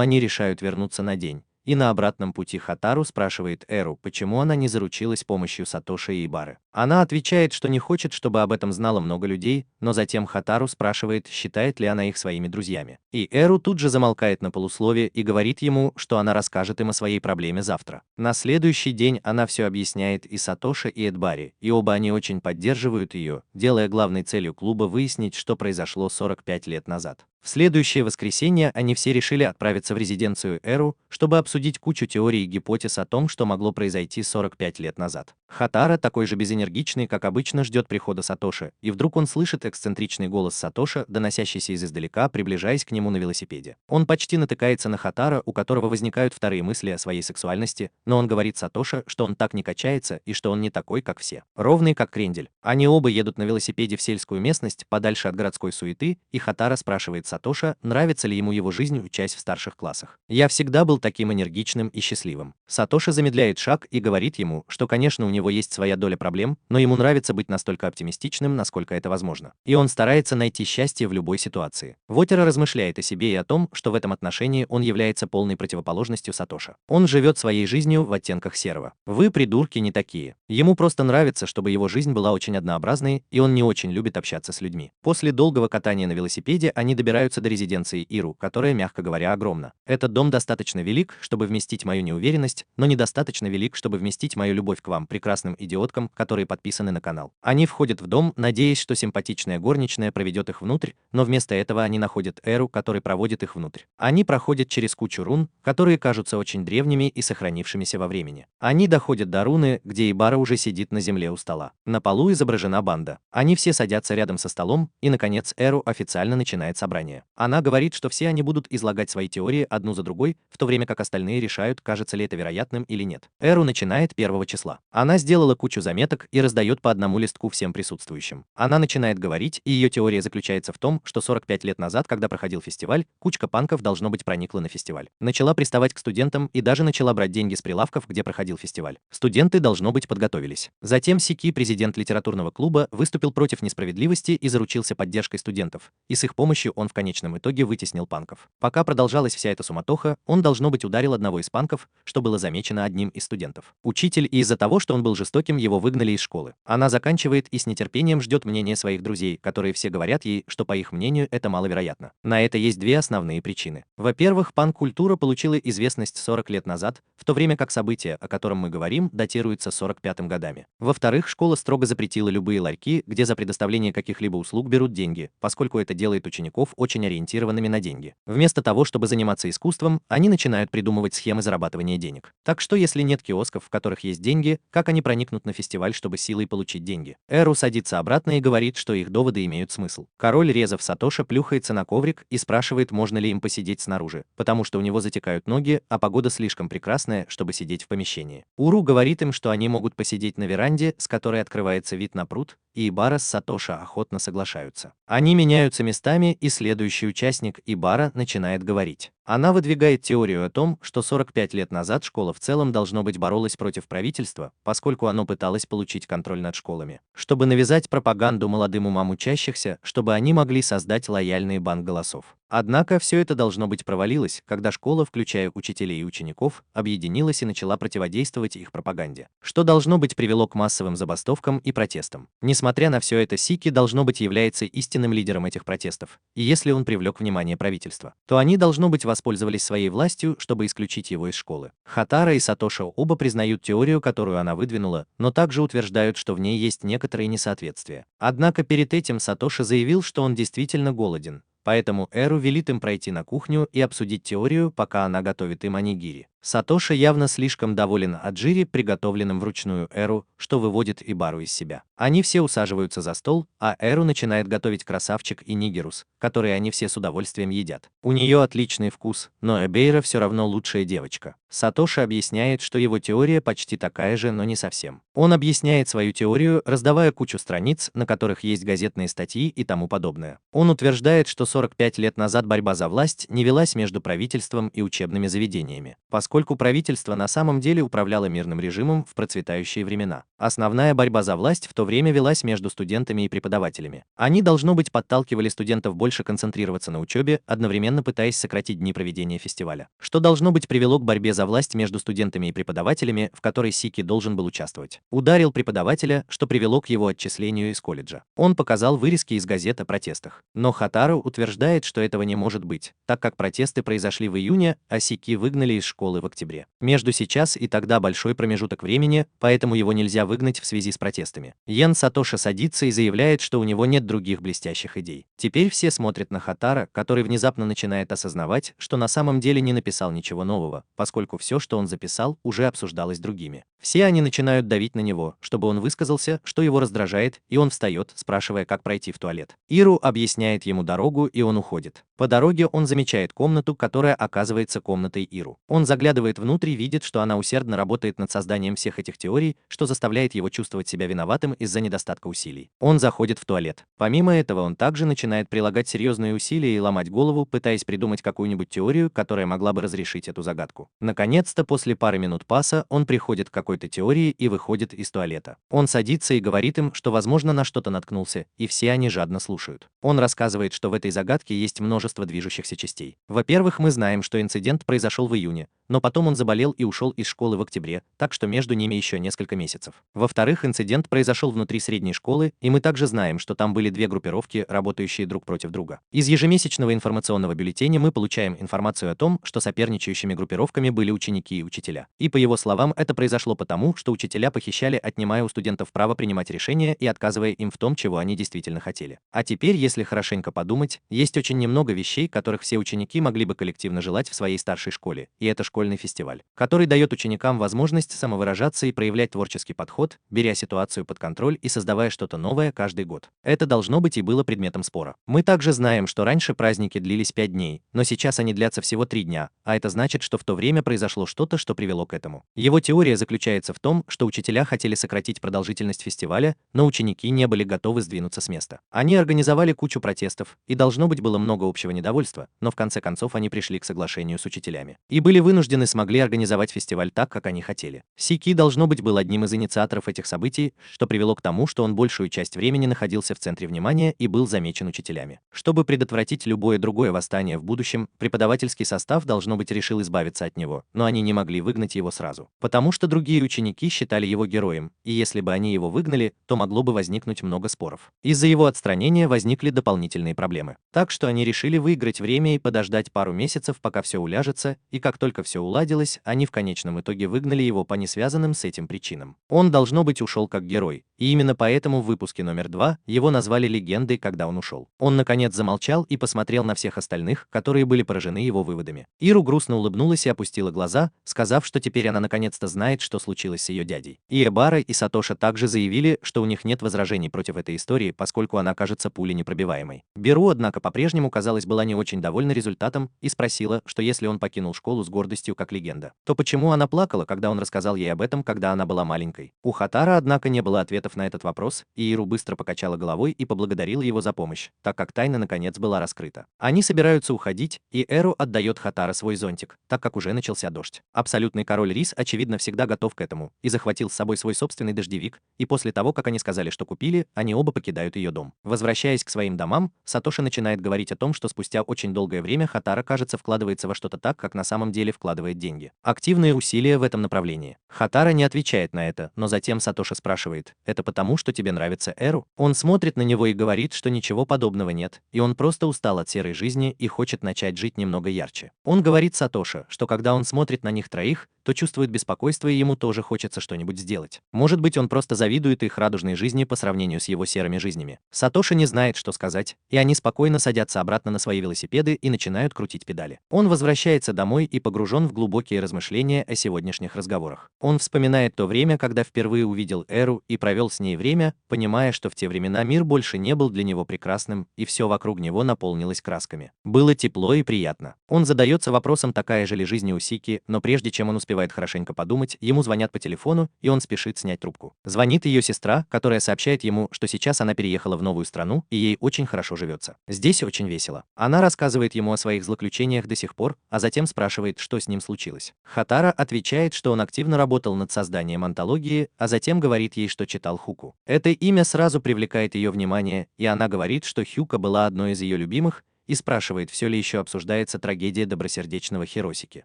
они решают вернуться на день. И на обратном пути Хатару спрашивает Эру, почему она не заручилась помощью Сатоши и Ибары. Она отвечает, что не хочет, чтобы об этом знало много людей, но затем Хатару спрашивает, считает ли она их своими друзьями. И Эру тут же замолкает на полуслове и говорит ему, что она расскажет им о своей проблеме завтра. На следующий день она все объясняет и Сатоши, и Эдбари, и оба они очень поддерживают ее, делая главной целью клуба выяснить, что произошло 45 лет назад. В следующее воскресенье они все решили отправиться в резиденцию Эру, чтобы обсудить кучу теорий и гипотез о том, что могло произойти 45 лет назад. Хатара, такой же безэнергичный, как обычно, ждет прихода Сатоши, и вдруг он слышит эксцентричный голос Сатоши, доносящийся из издалека, приближаясь к нему на велосипеде. Он почти натыкается на Хатара, у которого возникают вторые мысли о своей сексуальности, но он говорит Сатоши, что он так не качается и что он не такой, как все. Ровный, как крендель. Они оба едут на велосипеде в сельскую местность, подальше от городской суеты, и Хатара спрашивает Сатоши, нравится ли ему его жизнь, учась в старших классах. «Я всегда был таким энергичным и счастливым». Сатоши замедляет шаг и говорит ему, что, конечно, у него есть своя доля проблем, но ему нравится быть настолько оптимистичным, насколько это возможно. И он старается найти счастье в любой ситуации. Вотера размышляет о себе и о том, что в этом отношении он является полной противоположностью Сатоши. Он живет своей жизнью в оттенках серого. Вы, придурки, не такие. Ему просто нравится, чтобы его жизнь была очень однообразной, и он не очень любит общаться с людьми. После долгого катания на велосипеде они добираются до резиденции Иру, которая, мягко говоря, огромна. Этот дом достаточно велик, чтобы вместить мою неуверенность, но недостаточно велик, чтобы вместить мою любовь к вам, прекрасным идиоткам, которые подписаны на канал. Они входят в дом, надеясь, что симпатичная горничная проведет их внутрь, но вместо этого они находят Эру, который проводит их внутрь. Они проходят через кучу рун, которые кажутся очень древними и сохранившимися во времени. Они доходят до руны, где Ибара уже сидит на земле у стола. На полу изображена банда. Они все садятся рядом со столом, и, наконец, Эру официально начинает собрание. Она говорит, что все они будут излагать свои теории одну за другой, в то время как остальные решают, кажется ли это вероятным или нет. Эру начинает 1 числа. Она сделала кучу заметок и раздает по одному листку всем присутствующим. Она начинает говорить, и ее теория заключается в том, что 45 лет назад, когда проходил фестиваль, кучка панков, должно быть, проникла на фестиваль. Начала приставать к студентам и даже начала брать деньги с прилавков, где проходил фестиваль. Студенты, должно быть, подготовились. Затем Сики, президент литературного клуба, выступил против несправедливости и заручился поддержкой студентов, и с их помощью он в конечном итоге вытеснил панков. Пока продолжалась вся эта суматоха, он, должно быть, ударил одного из панков, что было замечено одним из студентов. Учитель, и из-за того, что он был жестоким, его выгнали из школы. Она заканчивает и с нетерпением ждет мнения своих друзей, которые все говорят ей, что, по их мнению, это маловероятно. На это есть две основные причины. Во-первых, панк-культура получила известность 40 лет назад, в то время как событие, о котором мы говорим, датируется 45 годами. Во-вторых, школа строго запретила любые ларьки, где за предоставление каких-либо услуг берут деньги, поскольку это делает учеников очень ориентированными на деньги. Вместо того, чтобы заниматься искусством, они начинают придумывать схемы зарабатывания денег. Так что, если нет киосков, в которых есть деньги, как они проникнут на фестиваль, чтобы силой получить деньги? Эру садится обратно и говорит, что их доводы имеют смысл. Король Резов Сатоши плюхается на коврик и спрашивает, можно ли им посидеть снаружи, потому что у него затекают ноги, а погода слишком прекрасная, чтобы сидеть в помещении. Уру говорит им, что они могут посидеть на веранде, с которой открывается вид на пруд, и Ибара с Сатоши охотно соглашаются. Они меняются местами, и следующий участник, Ибара, начинает говорить. Она выдвигает теорию о том, что 45 лет назад школа в целом, должно быть, боролась против правительства, поскольку оно пыталось получить контроль над школами, чтобы навязать пропаганду молодым умам учащихся, чтобы они могли создать лояльный банк голосов. Однако все это должно быть провалилось, когда школа, включая учителей и учеников, объединилась и начала противодействовать их пропаганде, что должно быть привело к массовым забастовкам и протестам. Несмотря на все это, Сики должно быть является истинным лидером этих протестов, и если он привлек внимание правительства, то они должно быть воспользовались своей властью, чтобы исключить его из школы. Хатара и Сатоши оба признают теорию, которую она выдвинула, но также утверждают, что в ней есть некоторые несоответствия. Однако перед этим Сатоши заявил, что он действительно голоден. Поэтому Эру велит им пройти на кухню и обсудить теорию, пока она готовит им онигири. Сатоши явно слишком доволен аджири, приготовленным вручную Эру, что выводит Ибару из себя. Они все усаживаются за стол, а Эру начинает готовить красавчик и нигерус, которые они все с удовольствием едят. У нее отличный вкус, но Эбейра все равно лучшая девочка. Сатоши объясняет, что его теория почти такая же, но не совсем. Он объясняет свою теорию, раздавая кучу страниц, на которых есть газетные статьи и тому подобное. Он утверждает, что 45 лет назад борьба за власть не велась между правительством и учебными заведениями, поскольку правительство на самом деле управляло мирным режимом в процветающие времена. Основная борьба за власть в то время велась между студентами и преподавателями. Они, должно быть, подталкивали студентов больше концентрироваться на учебе, одновременно пытаясь сократить дни проведения фестиваля, что должно быть привело к борьбе за власть между студентами и преподавателями, в которой Сики должен был участвовать. Ударил преподавателя, что привело к его отчислению из колледжа. Он показал вырезки из газет о протестах. Но Хатару утверждает, что этого не может быть, так как протесты произошли в июне, а Сики выгнали из школы в октябре. Между сейчас и тогда большой промежуток времени, поэтому его нельзя выгнать в связи с протестами. Йен Сатоши садится и заявляет, что у него нет других блестящих идей. Теперь все смотрят на Хатара, который внезапно начинает осознавать, что на самом деле не написал ничего нового, поскольку все, что он записал, уже обсуждалось другими. Все они начинают давить на него, чтобы он высказался, что его раздражает, и он встает, спрашивая, как пройти в туалет. Иру объясняет ему дорогу, и он уходит. По дороге он замечает комнату, которая оказывается комнатой Иру. Он заглядывает внутрь и видит, что она усердно работает над созданием всех этих теорий, что заставляет его чувствовать себя виноватым из-за недостатка усилий. Он заходит в туалет. Помимо этого, он также начинает прилагать серьезные усилия и ломать голову, пытаясь придумать какую-нибудь теорию, которая могла бы разрешить эту загадку. Наконец-то, после пары минут паса, он приходит к какой-то теории и выходит из туалета. Он садится и говорит им, что, возможно, на что-то наткнулся, и все они жадно слушают. Он рассказывает, что в этой загадке есть множество движущихся частей. Во-первых, мы знаем, что инцидент произошел в июне, но потом он заболел и ушел из школы в октябре, так что между ними еще несколько месяцев. Во-вторых, инцидент произошел внутри средней школы, и мы также знаем, что там были две группировки, работающие друг против друга. Из ежемесячного информационного бюллетеня мы получаем информацию о том, что соперничающими группировками были ученики и учителя. И по его словам, это произошло потому, что учителя похищали, отнимая у студентов право принимать решения и отказывая им в том, чего они действительно хотели. А теперь, если хорошенько подумать, есть очень немного вещей, которых все ученики могли бы коллективно желать в своей старшей школе, и это школьный фестиваль, который дает ученикам возможность самовыражаться и проявлять творческий подход, беря ситуацию под контроль и создавая что-то новое каждый год. Это должно быть и было предметом спора. Мы также знаем, что раньше праздники длились 5 дней, но сейчас они длятся всего 3 дня, а это значит, что в то время произошло что-то, что привело к этому. Его теория заключается в том, что учителя хотели сократить продолжительность фестиваля, но ученики не были готовы сдвинуться с места. Они организовали кучу протестов, и должно быть было много общего недовольства, но в конце концов они пришли к соглашению с учителями. И были вынуждены смогли организовать фестиваль так, как они хотели. Сики, должно быть, был одним из инициаторов этих событий, что привело к тому, что он большую часть времени находился в центре внимания и был замечен учителями. Чтобы предотвратить любое другое восстание в будущем, преподавательский состав, должно быть, решил избавиться от него, но они не могли выгнать его сразу, потому что другие ученики считали его героем, и если бы они его выгнали, то могло бы возникнуть много споров. Из-за его отстранения возникли дополнительные проблемы. Так что они решили выиграть время и подождать пару месяцев, пока все уляжется, и как только все уладилось, они в конечном итоге выгнали его по несвязанным с этим причинам. Он, должно быть, ушел как герой, и именно поэтому в выпуске номер 2 его назвали легендой, когда он ушел. Он, наконец, замолчал и посмотрел на всех остальных, которые были поражены его выводами. Иру грустно улыбнулась и опустила глаза, сказав, что теперь она наконец-то знает, что случилось с ее дядей. И Эбара, и Сатоши также заявили, что у них нет возражений против этой истории, поскольку она кажется пуленепробиваемой. Беру, однако, по-прежнему, казалось, была не очень довольна результатом и спросила, что если он покинул школу с гордостью как легенда, то почему она плакала, когда он рассказал ей об этом, когда она была маленькой. У Хатара, однако, не было ответов ответов на этот вопрос, и Иру быстро покачала головой и поблагодарила его за помощь, так как тайна наконец была раскрыта. Они собираются уходить, и Эру отдает Хатара свой зонтик, так как уже начался дождь. Абсолютный король Рис, очевидно, всегда готов к этому, и захватил с собой свой собственный дождевик, и после того, как они сказали, что купили, они оба покидают ее дом. Возвращаясь к своим домам, Сатоши начинает говорить о том, что спустя очень долгое время Хатара, кажется, вкладывается во что-то так, как на самом деле вкладывает деньги. Активные усилия в этом направлении. Хатара не отвечает на это, но затем Сатоши спрашивает: «Это потому, что тебе нравится Эру?» Он смотрит на него и говорит, что ничего подобного нет, и он просто устал от серой жизни и хочет начать жить немного ярче. Он говорит Сатоши, что когда он смотрит на них троих, то чувствует беспокойство и ему тоже хочется что-нибудь сделать. Может быть, он просто завидует их радужной жизни по сравнению с его серыми жизнями. Сатоши не знает, что сказать, и они спокойно садятся обратно на свои велосипеды и начинают крутить педали. Он возвращается домой и погружен в глубокие размышления о сегодняшних разговорах. Он вспоминает то время, когда впервые увидел Эру и провел с ней время, понимая, что в те времена мир больше не был для него прекрасным, и все вокруг него наполнилось красками. Было тепло и приятно. Он задается вопросом, такая же ли жизнь у Сики, но прежде чем он успевает хорошенько подумать, ему звонят по телефону, и он спешит снять трубку. Звонит ее сестра, которая сообщает ему, что сейчас она переехала в новую страну, и ей очень хорошо живется. Здесь очень весело. Она рассказывает ему о своих злоключениях до сих пор, а затем спрашивает, что с ним случилось. Хатара отвечает, что он активно работал над созданием антологии, а затем говорит ей, что читал Хуку. Это имя сразу привлекает ее внимание, и она говорит, что Хюка была одной из ее любимых, и спрашивает, все ли еще обсуждается трагедия добросердечного Хиросики.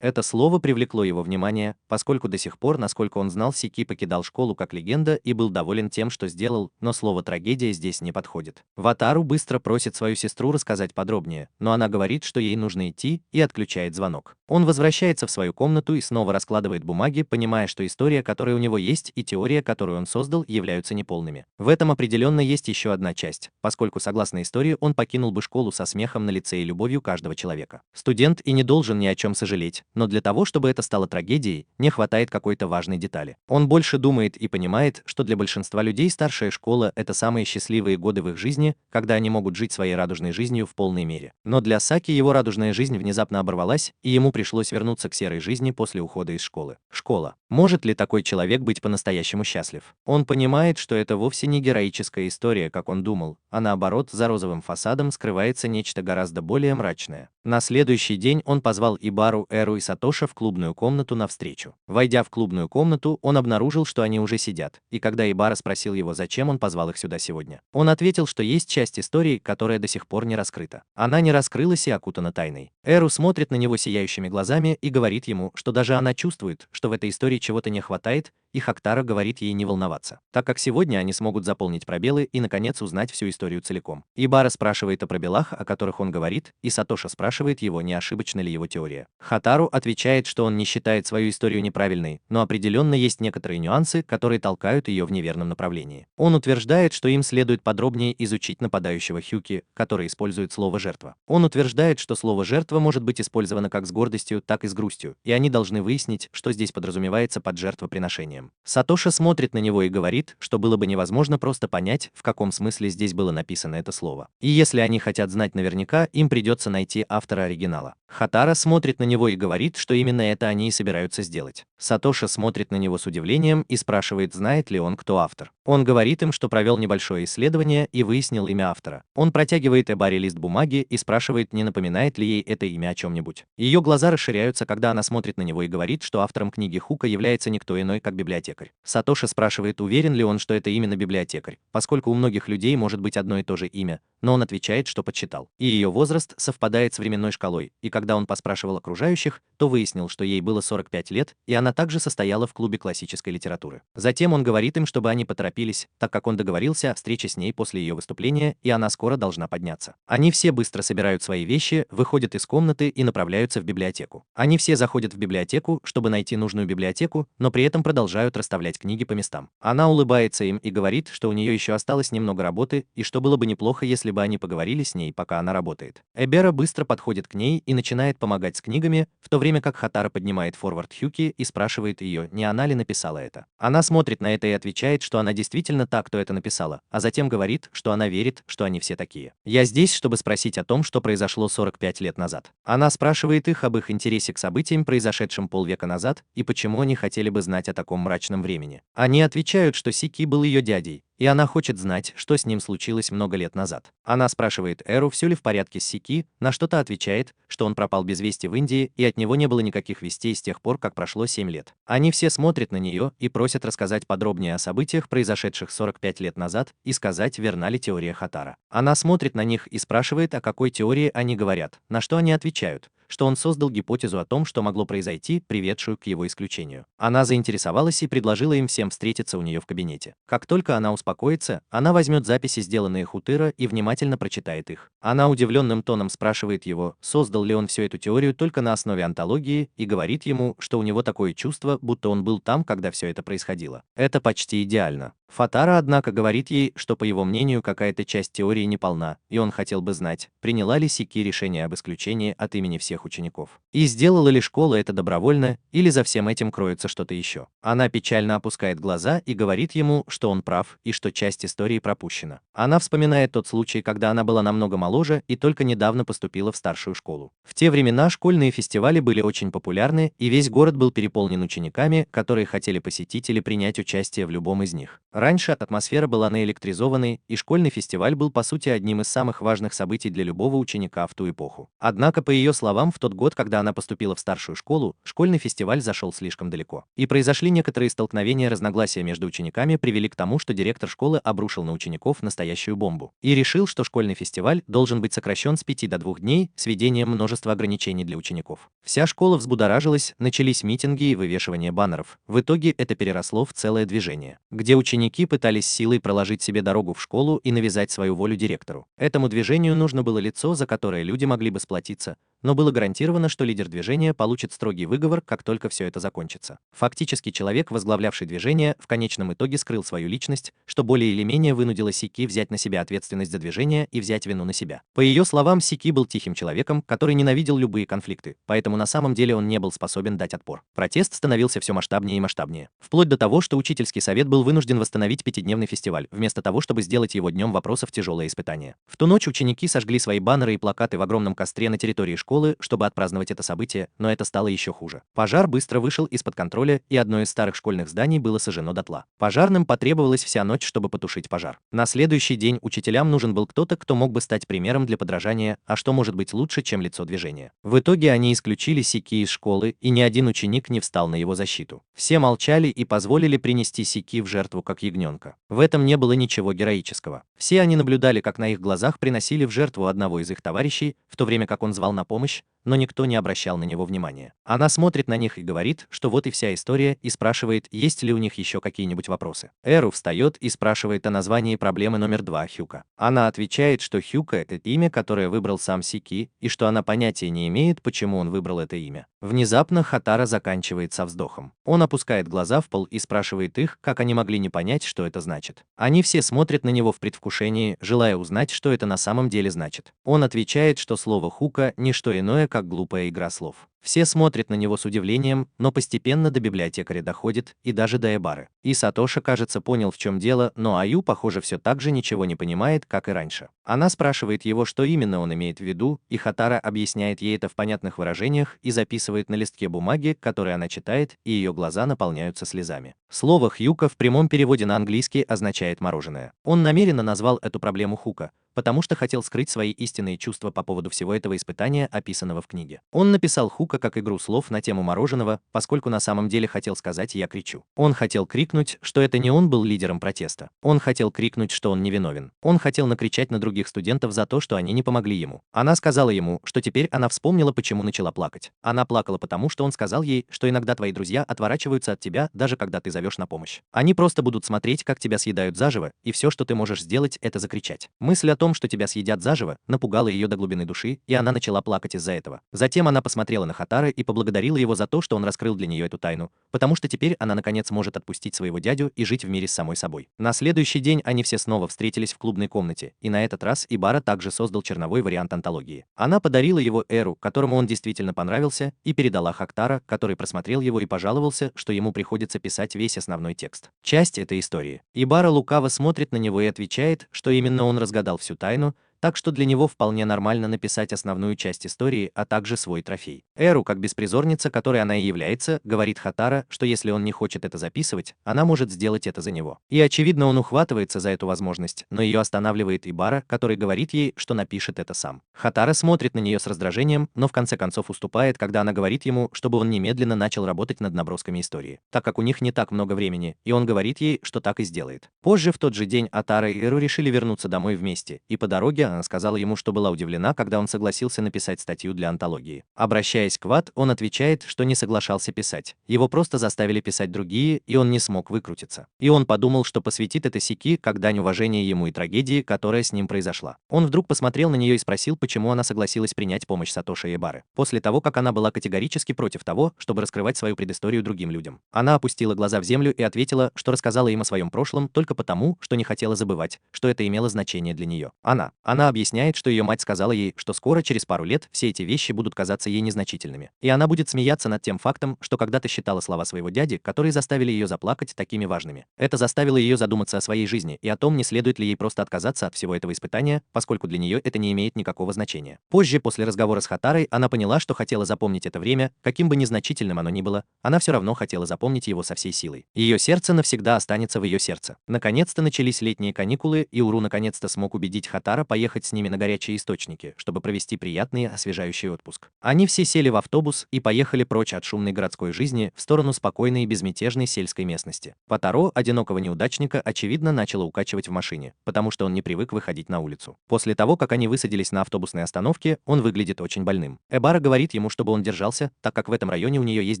Это слово привлекло его внимание, поскольку до сих пор, насколько он знал, Сики покидал школу как легенда и был доволен тем, что сделал, но слово «трагедия» здесь не подходит. Ватару быстро просит свою сестру рассказать подробнее, но она говорит, что ей нужно идти, и отключает звонок. Он возвращается в свою комнату и снова раскладывает бумаги, понимая, что история, которая у него есть, и теория, которую он создал, являются неполными. В этом определенно есть еще одна часть, поскольку, согласно истории, он покинул бы школу со смехом на лице и любовью каждого человека. Студент и не должен ни о чем сожалеть, но для того, чтобы это стало трагедией, не хватает какой-то важной детали. Он больше думает и понимает, что для большинства людей старшая школа – это самые счастливые годы в их жизни, когда они могут жить своей радужной жизнью в полной мере. Но для Саки его радужная жизнь внезапно оборвалась, и ему пришлось вернуться к серой жизни после ухода из школы. Школа. Может ли такой человек быть по-настоящему счастлив? Он понимает, что это вовсе не героическая история, как он думал, а наоборот, за розовым фасадом скрывается нечто гораздо более мрачное. На следующий день он позвал Ибару, Эру и Сатоши в клубную комнату на встречу. Войдя в клубную комнату, он обнаружил, что они уже сидят, и когда Ибара спросил его, зачем он позвал их сюда сегодня, он ответил, что есть часть истории, которая до сих пор не раскрыта. Она не раскрылась и окутана тайной. Эру смотрит на него сияющими глазами и говорит ему, что даже она чувствует, что в этой истории чего-то не хватает, и Хактара говорит ей не волноваться, так как сегодня они смогут заполнить пробелы и, наконец, узнать всю историю целиком. Ибара спрашивает о пробелах, о которых он говорит, и Сатоши спрашивает его, не ошибочна ли его теория. Хатару отвечает, что он не считает свою историю неправильной, но определенно есть некоторые нюансы, которые толкают ее в неверном направлении. Он утверждает, что им следует подробнее изучить нападающего Хюки, который использует слово «жертва». Он утверждает, что слово «жертва» может быть использовано как с гордостью, так и с грустью, и они должны выяснить, что здесь подразумевается под жертвоприношением. Сатоши смотрит на него и говорит, что было бы невозможно просто понять, в каком смысле здесь было написано это слово. И если они хотят знать наверняка, им придется найти автора оригинала. Хатара смотрит на него и говорит, что именно это они и собираются сделать. Сатоши смотрит на него с удивлением и спрашивает, знает ли он, кто автор. Он говорит им, что провел небольшое исследование и выяснил имя автора. Он протягивает Эбаре лист бумаги и спрашивает, не напоминает ли ей это имя о чем-нибудь. Ее глаза расширяются, когда она смотрит на него и говорит, что автором книги Хука является никто иной, как библиотекарь. Сатоши спрашивает, уверен ли он, что это именно библиотекарь, поскольку у многих людей может быть одно и то же имя, но он отвечает, что подсчитал. И ее возраст совпадает с временной шкалой, и когда он поспрашивал окружающих, то выяснил, что ей было 45 лет, и она также состояла в клубе классической литературы. Затем он говорит им, чтобы они поторопились, так как он договорился о встрече с ней после ее выступления, и она скоро должна подняться. Они все быстро собирают свои вещи, выходят из комнаты и направляются в библиотеку. Они все заходят в библиотеку, чтобы найти нужную библиотеку, но при этом продолжают расставлять книги по местам. Она улыбается им и говорит, что у нее еще осталось немного работы, и что было бы неплохо, если бы они поговорили с ней, пока она работает. Эбера быстро подходит к ней и начинает помогать с книгами, в то время как Хатара поднимает форвард Хюки и спрашивает, спрашивает ее, не она ли написала это. Она смотрит на это и отвечает, что она действительно та, кто это написала, а затем говорит, что она верит, что они все такие. Я здесь, чтобы спросить о том, что произошло 45 лет назад. Она спрашивает их об их интересе к событиям, произошедшим полвека назад, и почему они хотели бы знать о таком мрачном времени. Они отвечают, что Сики был ее дядей, и она хочет знать, что с ним случилось много лет назад. Она спрашивает Эру, все ли в порядке с Сики, на что та отвечает, что он пропал без вести в Индии, и от него не было никаких вестей с тех пор, как прошло 7 лет. Они все смотрят на нее и просят рассказать подробнее о событиях, произошедших 45 лет назад, и сказать, верна ли теория Хаттара. Она смотрит на них и спрашивает, о какой теории они говорят, на что они отвечают, что он создал гипотезу о том, что могло произойти, приведшую к его исключению. Она заинтересовалась и предложила им всем встретиться у нее в кабинете. Как только она успокоится, она возьмет записи, сделанные Хутыра, и внимательно прочитает их. Она удивленным тоном спрашивает его, создал ли он всю эту теорию только на основе антологии, и говорит ему, что у него такое чувство, будто он был там, когда все это происходило. Это почти идеально. Фатара, однако, говорит ей, что, по его мнению, какая-то часть теории неполна, и он хотел бы знать, приняла ли Сики решение об исключении от имени всех учеников. И сделала ли школа это добровольно, или за всем этим кроется что-то еще. Она печально опускает глаза и говорит ему, что он прав, и что часть истории пропущена. Она вспоминает тот случай, когда она была намного моложе и только недавно поступила в старшую школу. В те времена школьные фестивали были очень популярны, и весь город был переполнен учениками, которые хотели посетить или принять участие в любом из них. Раньше атмосфера была наэлектризованной, и школьный фестиваль был по сути одним из самых важных событий для любого ученика в ту эпоху. Однако, по ее словам, в тот год, когда она поступила в старшую школу, школьный фестиваль зашел слишком далеко. И произошли некоторые столкновения, разногласия между учениками привели к тому, что директор школы обрушил на учеников настоящую бомбу. И решил, что школьный фестиваль должен быть сокращен с 5 до 2 дней с введением множества ограничений для учеников. Вся школа взбудоражилась, начались митинги и вывешивание баннеров. В итоге это переросло в целое движение, где ученики пытались силой проложить себе дорогу в школу и навязать свою волю директору. Этому движению нужно было лицо, за которое люди могли бы сплотиться, но было гарантировано, что лидер движения получит строгий выговор, как только все это закончится. Фактически человек, возглавлявший движение, в конечном итоге скрыл свою личность, что более или менее вынудило Сики взять на себя ответственность за движение и взять вину на себя. По ее словам, Сики был тихим человеком, который ненавидел любые конфликты, поэтому на самом деле он не был способен дать отпор. Протест становился все масштабнее и масштабнее, вплоть до того, что учительский совет был вынужден восстановить 5-дневный фестиваль, вместо того, чтобы сделать его днем вопросов тяжелое испытание. В ту ночь ученики сожгли свои баннеры и плакаты в огромном костре на территории школы, чтобы отпраздновать это событие, но это стало еще хуже. Пожар быстро вышел из-под контроля, и одно из старых школьных зданий было сожжено дотла. Пожарным потребовалась вся ночь, чтобы потушить пожар. На следующий день учителям нужен был кто-то, кто мог бы стать примером для подражания, а что может быть лучше, чем лицо движения. В итоге они исключили Сики из школы, и ни один ученик не встал на его защиту. Все молчали и позволили принести Сики в жертву как ягненка. В этом не было ничего героического. Все они наблюдали, как на их глазах приносили в жертву одного из их товарищей, в то время как он звал на помощь, но никто не обращал на него внимания. Она смотрит на них и говорит, что вот и вся история, и спрашивает, есть ли у них еще какие-нибудь вопросы. Эру встает и спрашивает о названии проблемы номер 2 Хюка. Она отвечает, что Хюка — это имя, которое выбрал сам Сики, и что она понятия не имеет, почему он выбрал это имя. Внезапно Хаттара заканчивает со вздохом. Он опускает глаза в пол и спрашивает их, как они могли не понять, что это значит. Они все смотрят на него в предвкушении, желая узнать, что это на самом деле значит. Он отвечает, что слово «хука» — не что иное, как глупая игра слов. Все смотрят на него с удивлением, но постепенно до библиотекаря доходит, и даже до Эбары. И Сатоша, кажется, понял, в чем дело, но Аю, похоже, все так же ничего не понимает, как и раньше. Она спрашивает его, что именно он имеет в виду, и Хаттара объясняет ей это в понятных выражениях и записывает на листке бумаги, который она читает, и ее глаза наполняются слезами. Слово «хьюка» в прямом переводе на английский означает «мороженое». Он намеренно назвал эту проблему «хука», потому что хотел скрыть свои истинные чувства по поводу всего этого испытания, описанного в книге. Он написал «хука» как игру слов на тему мороженого, поскольку на самом деле хотел сказать «я кричу». Он хотел крикнуть, что это не он был лидером протеста. Он хотел крикнуть, что он невиновен. Он хотел накричать на других студентов за то, что они не помогли ему. Она сказала ему, что теперь она вспомнила, почему начала плакать. Она плакала потому, что он сказал ей, что иногда твои друзья отворачиваются от тебя, даже когда ты зовешь на помощь. Они просто будут смотреть, как тебя съедают заживо, и все, что ты можешь сделать, это закричать. Мысль о том, что тебя съедят заживо, напугало ее до глубины души, и она начала плакать из-за этого. Затем она посмотрела на Хатара и поблагодарила его за то, что он раскрыл для нее эту тайну, потому что теперь она наконец может отпустить своего дядю и жить в мире с самой собой. На следующий день они все снова встретились в клубной комнате, и на этот раз Ибара также создал черновой вариант антологии. Она подарила его Эру, которому он действительно понравился, и передала Хактара, который просмотрел его и пожаловался, что ему приходится писать весь основной текст. Часть этой истории. Ибара лукаво смотрит на него и отвечает, что именно он разгадал всю тайну, так что для него вполне нормально написать основную часть истории, а также свой трофей. Эру, как беспризорница, которой она и является, говорит Хатара, что если он не хочет это записывать, она может сделать это за него. И очевидно, он ухватывается за эту возможность, но ее останавливает Ибара, который говорит ей, что напишет это сам. Хатара смотрит на нее с раздражением, но в конце концов уступает, когда она говорит ему, чтобы он немедленно начал работать над набросками истории, так как у них не так много времени, и он говорит ей, что так и сделает. Позже в тот же день Атара и Эру решили вернуться домой вместе, и по дороге она сказала ему, что была удивлена, когда он согласился написать статью для антологии. Обращаясь к Ват, он отвечает, что не соглашался писать. Его просто заставили писать другие, и он не смог выкрутиться. И он подумал, что посвятит это Сики как дань уважения ему и трагедии, которая с ним произошла. Он вдруг посмотрел на нее и спросил, почему она согласилась принять помощь Сатоши Ибары, после того, как она была категорически против того, чтобы раскрывать свою предысторию другим людям. Она опустила глаза в землю и ответила, что рассказала им о своем прошлом только потому, что не хотела забывать, что это имело значение для нее. Она объясняет, что ее мать сказала ей, что скоро, через пару лет, все эти вещи будут казаться ей незначительными. И она будет смеяться над тем фактом, что когда-то считала слова своего дяди, которые заставили ее заплакать, такими важными. Это заставило ее задуматься о своей жизни и о том, не следует ли ей просто отказаться от всего этого испытания, поскольку для нее это не имеет никакого значения. Позже, после разговора с Хатарой, она поняла, что хотела запомнить это время, каким бы незначительным оно ни было, она все равно хотела запомнить его со всей силой. Ее сердце навсегда останется в ее сердце. Наконец-то начались летние каникулы, и Уру наконец-то смог убедить Хатара поехать с ними на горячие источники, чтобы провести приятный освежающий отпуск. Они все сели в автобус и поехали прочь от шумной городской жизни в сторону спокойной и безмятежной сельской местности. Ватаро, одинокого неудачника, очевидно начало укачивать в машине, потому что он не привык выходить на улицу. После того, как они высадились на автобусной остановке, он выглядит очень больным. Эбара говорит ему, чтобы он держался, так как в этом районе у нее есть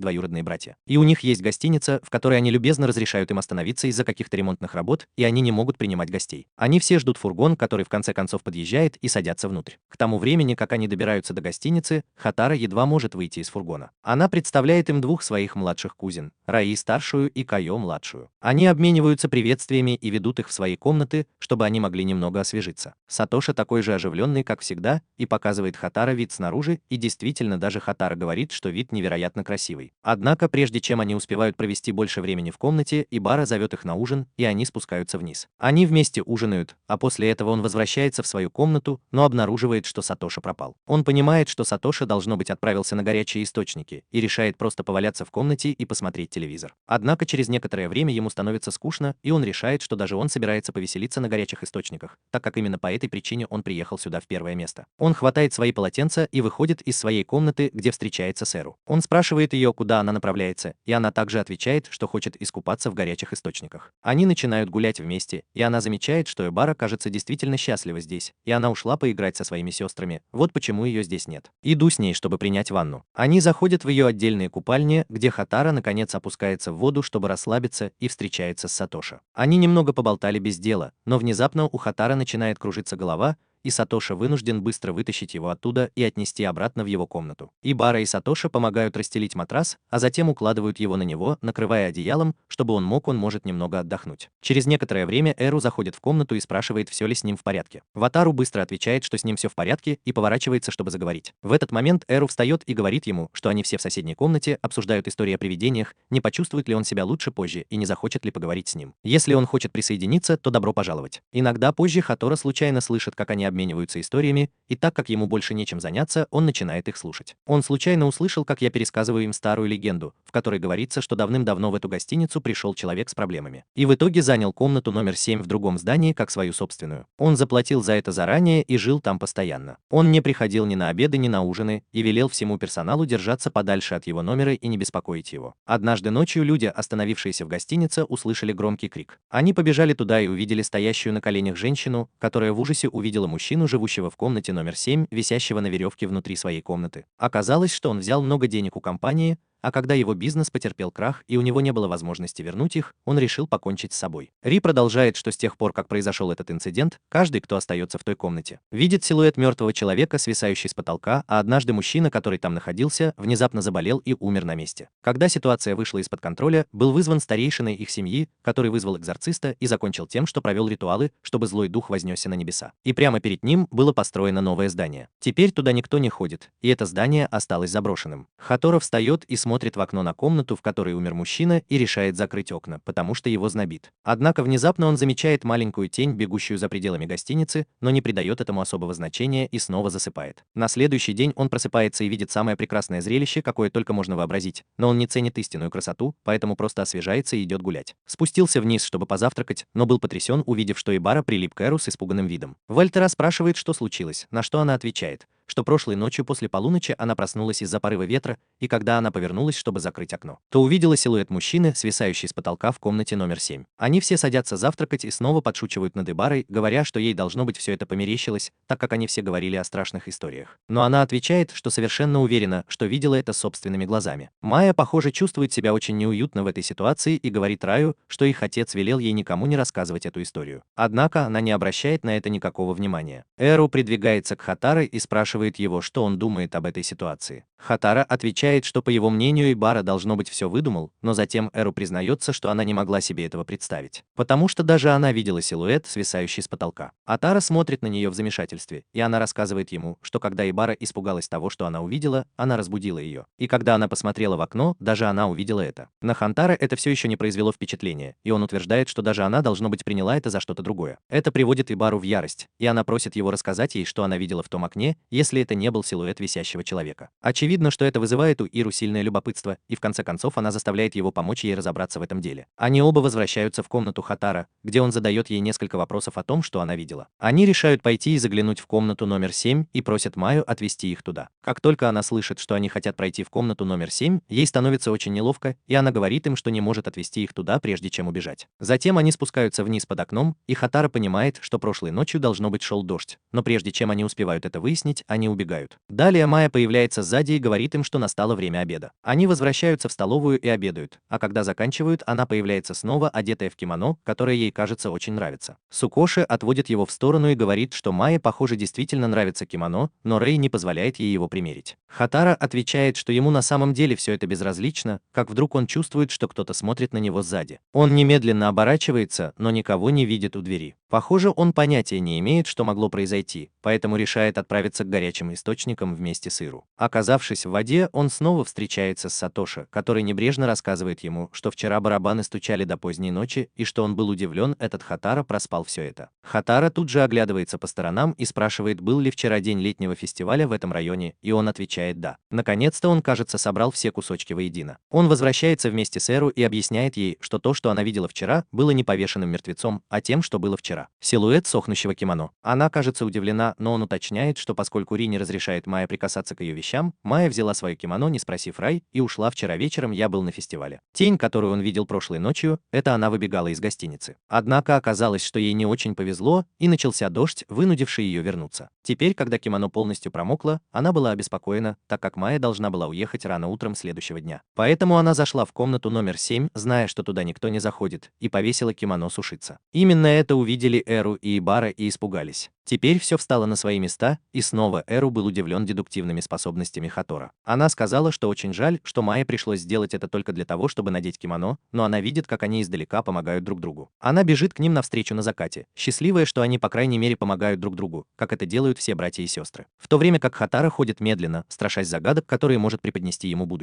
двоюродные братья. И у них есть гостиница, в которой они любезно разрешают им остановиться из-за каких-то ремонтных работ, и они не могут принимать гостей. Они все ждут фургон, который в конце концов подъезжает, и садятся внутрь. К тому времени, как они добираются до гостиницы, Хатара едва может выйти из фургона. Она представляет им двух своих младших кузин, Раи старшую и Кайо младшую. Они обмениваются приветствиями и ведут их в свои комнаты, чтобы они могли немного освежиться. Сатоши такой же оживленный, как всегда, и показывает Хатара вид снаружи, и действительно даже Хатара говорит, что вид невероятно красивый. Однако, прежде чем они успевают провести больше времени в комнате, Ибара зовет их на ужин, и они спускаются вниз. Они вместе ужинают, а после этого он возвращается в свою комнату, но обнаруживает, что Сатоши пропал. Он понимает, что Сатоши, должно быть, отправился на горячие источники, и решает просто поваляться в комнате и посмотреть телевизор. Однако через некоторое время ему становится скучно, и он решает, что даже он собирается повеселиться на горячих источниках, так как именно по этой причине он приехал сюда в первое место. Он хватает свои полотенца и выходит из своей комнаты, где встречается с Эру. Он спрашивает ее, куда она направляется, и она также отвечает, что хочет искупаться в горячих источниках. Они начинают гулять вместе, и она замечает, что Эбара, кажется, действительно счастлива здесь, и она ушла поиграть со своими сестрами, вот почему ее здесь нет. Иду с ней, чтобы принять ванну. Они заходят в ее отдельные купальни, где Хатара наконец опускается в воду, чтобы расслабиться, и встречается с Сатоши. Они немного поболтали без дела, но внезапно у Хатара начинает кружиться голова, и Сатоши вынужден быстро вытащить его оттуда и отнести обратно в его комнату. Ибара и Сатоши помогают расстелить матрас, а затем укладывают его на него, накрывая одеялом, чтобы он может немного отдохнуть. Через некоторое время Эру заходит в комнату и спрашивает, все ли с ним в порядке. Ватару быстро отвечает, что с ним все в порядке, и поворачивается, чтобы заговорить. В этот момент Эру встает и говорит ему, что они все в соседней комнате обсуждают истории о привидениях, не почувствует ли он себя лучше позже и не захочет ли поговорить с ним. Если он хочет присоединиться, то добро пожаловать. Иногда позже Хатора случайно слышит, как они обмениваются историями, и так как ему больше нечем заняться, он начинает их слушать. Он случайно услышал, как я пересказываю им старую легенду, в которой говорится, что давным-давно в эту гостиницу пришел человек с проблемами. И в итоге занял комнату номер 7 в другом здании как свою собственную. Он заплатил за это заранее и жил там постоянно. Он не приходил ни на обеды, ни на ужины, и велел всему персоналу держаться подальше от его номера и не беспокоить его. Однажды ночью люди, остановившиеся в гостинице, услышали громкий крик. Они побежали туда и увидели стоящую на коленях женщину, которая в ужасе увидела мужчину, живущего в комнате номер 7, висящего на веревке внутри своей комнаты. Оказалось, что он взял много денег у компании, а когда его бизнес потерпел крах и у него не было возможности вернуть их, он решил покончить с собой. Ри продолжает, что с тех пор, как произошел этот инцидент, каждый, кто остается в той комнате, видит силуэт мертвого человека, свисающий с потолка, а однажды мужчина, который там находился, внезапно заболел и умер на месте. Когда ситуация вышла из-под контроля, был вызван старейшина их семьи, который вызвал экзорциста и закончил тем, что провел ритуалы, чтобы злой дух вознесся на небеса. И прямо перед ним было построено новое здание. Теперь туда никто не ходит, и это здание осталось заброшенным. Хатора встает и смотрит в окно на комнату, в которой умер мужчина, и решает закрыть окна, потому что его знобит. Однако внезапно он замечает маленькую тень, бегущую за пределами гостиницы, но не придает этому особого значения и снова засыпает. На следующий день он просыпается и видит самое прекрасное зрелище, какое только можно вообразить, но он не ценит истинную красоту, поэтому просто освежается и идет гулять. Спустился вниз, чтобы позавтракать, но был потрясен, увидев, что Ибара прилип к Эру с испуганным видом. Вальтера спрашивает, что случилось, на что она отвечает, что прошлой ночью после полуночи она проснулась из-за порыва ветра, и когда она повернулась, чтобы закрыть окно, то увидела силуэт мужчины, свисающий с потолка в комнате номер 7. Они все садятся завтракать и снова подшучивают над Ибарой, говоря, что ей должно быть все это померещилось, так как они все говорили о страшных историях. Но она отвечает, что совершенно уверена, что видела это собственными глазами. Майя, похоже, чувствует себя очень неуютно в этой ситуации и говорит Раю, что их отец велел ей никому не рассказывать эту историю. Однако она не обращает на это никакого внимания. Эру придвигается к Хатаре и спрашивает его, что он думает об этой ситуации. Хатара отвечает, что по его мнению Ибара должно быть все выдумал, но затем Эру признается, что она не могла себе этого представить, потому что даже она видела силуэт, свисающий с потолка. Атара смотрит на нее в замешательстве, и она рассказывает ему, что когда Ибара испугалась того, что она увидела, она разбудила ее. И когда она посмотрела в окно, даже она увидела это. На Хантара это все еще не произвело впечатления, и он утверждает, что даже она, должно быть, приняла это за что-то другое. Это приводит Ибару в ярость, и она просит его рассказать ей, что она видела в том окне, если это не был силуэт висящего человека. Очевидно, что это вызывает у Иру сильное любопытство, и в конце концов она заставляет его помочь ей разобраться в этом деле. Они оба возвращаются в комнату Хатара, где он задает ей несколько вопросов о том, что она видела. Они решают пойти и заглянуть в комнату номер 7 и просят Майю отвезти их туда. Как только она слышит, что они хотят пройти в комнату номер 7, ей становится очень неловко, и она говорит им, что не может отвезти их туда, прежде чем убежать. Затем они спускаются вниз под окном, и Хатара понимает, что прошлой ночью должно быть шел дождь, но прежде чем они успевают это выяснить, они убегают. Далее Майя появляется сзади и говорит им, что настало время обеда. Они возвращаются в столовую и обедают, а когда заканчивают, она появляется снова, одетая в кимоно, которое ей, кажется, очень нравится. Сукоши отводит его в сторону и говорит, что Майе, похоже, действительно нравится кимоно, но Рэй не позволяет ей его примерить. Хатара отвечает, что ему на самом деле все это безразлично, как вдруг он чувствует, что кто-то смотрит на него сзади. Он немедленно оборачивается, но никого не видит у двери. Похоже, он понятия не имеет, что могло произойти, поэтому решает отправиться к горячим источникам вместе с Иру. Оказавшись в воде, он снова встречается с Сатоши, который небрежно рассказывает ему, что вчера барабаны стучали до поздней ночи и что он был удивлен, этот Хатара проспал все это. Хатара тут же оглядывается по сторонам и спрашивает, был ли вчера день летнего фестиваля в этом районе, и он отвечает «да». Наконец-то он, кажется, собрал все кусочки воедино. Он возвращается вместе с Эру и объясняет ей, что то, что она видела вчера, было не повешенным мертвецом, а тем, что было вчера. Силуэт сохнущего кимоно. Она, кажется, удивлена, но он уточняет, что поскольку Ри не разрешает Майе прикасаться к ее вещам, Майя взяла свое кимоно, не спросив Рай, и ушла. Вчера вечером я был на фестивале. Тень, которую он видел прошлой ночью, это она выбегала из гостиницы. Однако оказалось, что ей не очень повезло, и начался дождь, вынудивший ее вернуться. Теперь, когда кимоно полностью промокло, она была обеспокоена, так как Майя должна была уехать рано утром следующего дня. Поэтому она зашла в комнату номер 7, зная, что туда никто не заходит, и повесила кимоно сушиться. Именно это увидели Эру и Ибара и испугались. Теперь все встало на свои места, и снова Эру был удивлен дедуктивными способностями Хатора. Она сказала, что очень жаль, что Майе пришлось сделать это только для того, чтобы надеть кимоно, но она видит, как они издалека помогают друг другу. Она бежит к ним навстречу на закате, счастливая, что они по крайней мере помогают друг другу, как это делают все братья и сестры. В то время как Хатара ходит медленно, страшась загадок, которые может преподнести ему будущее.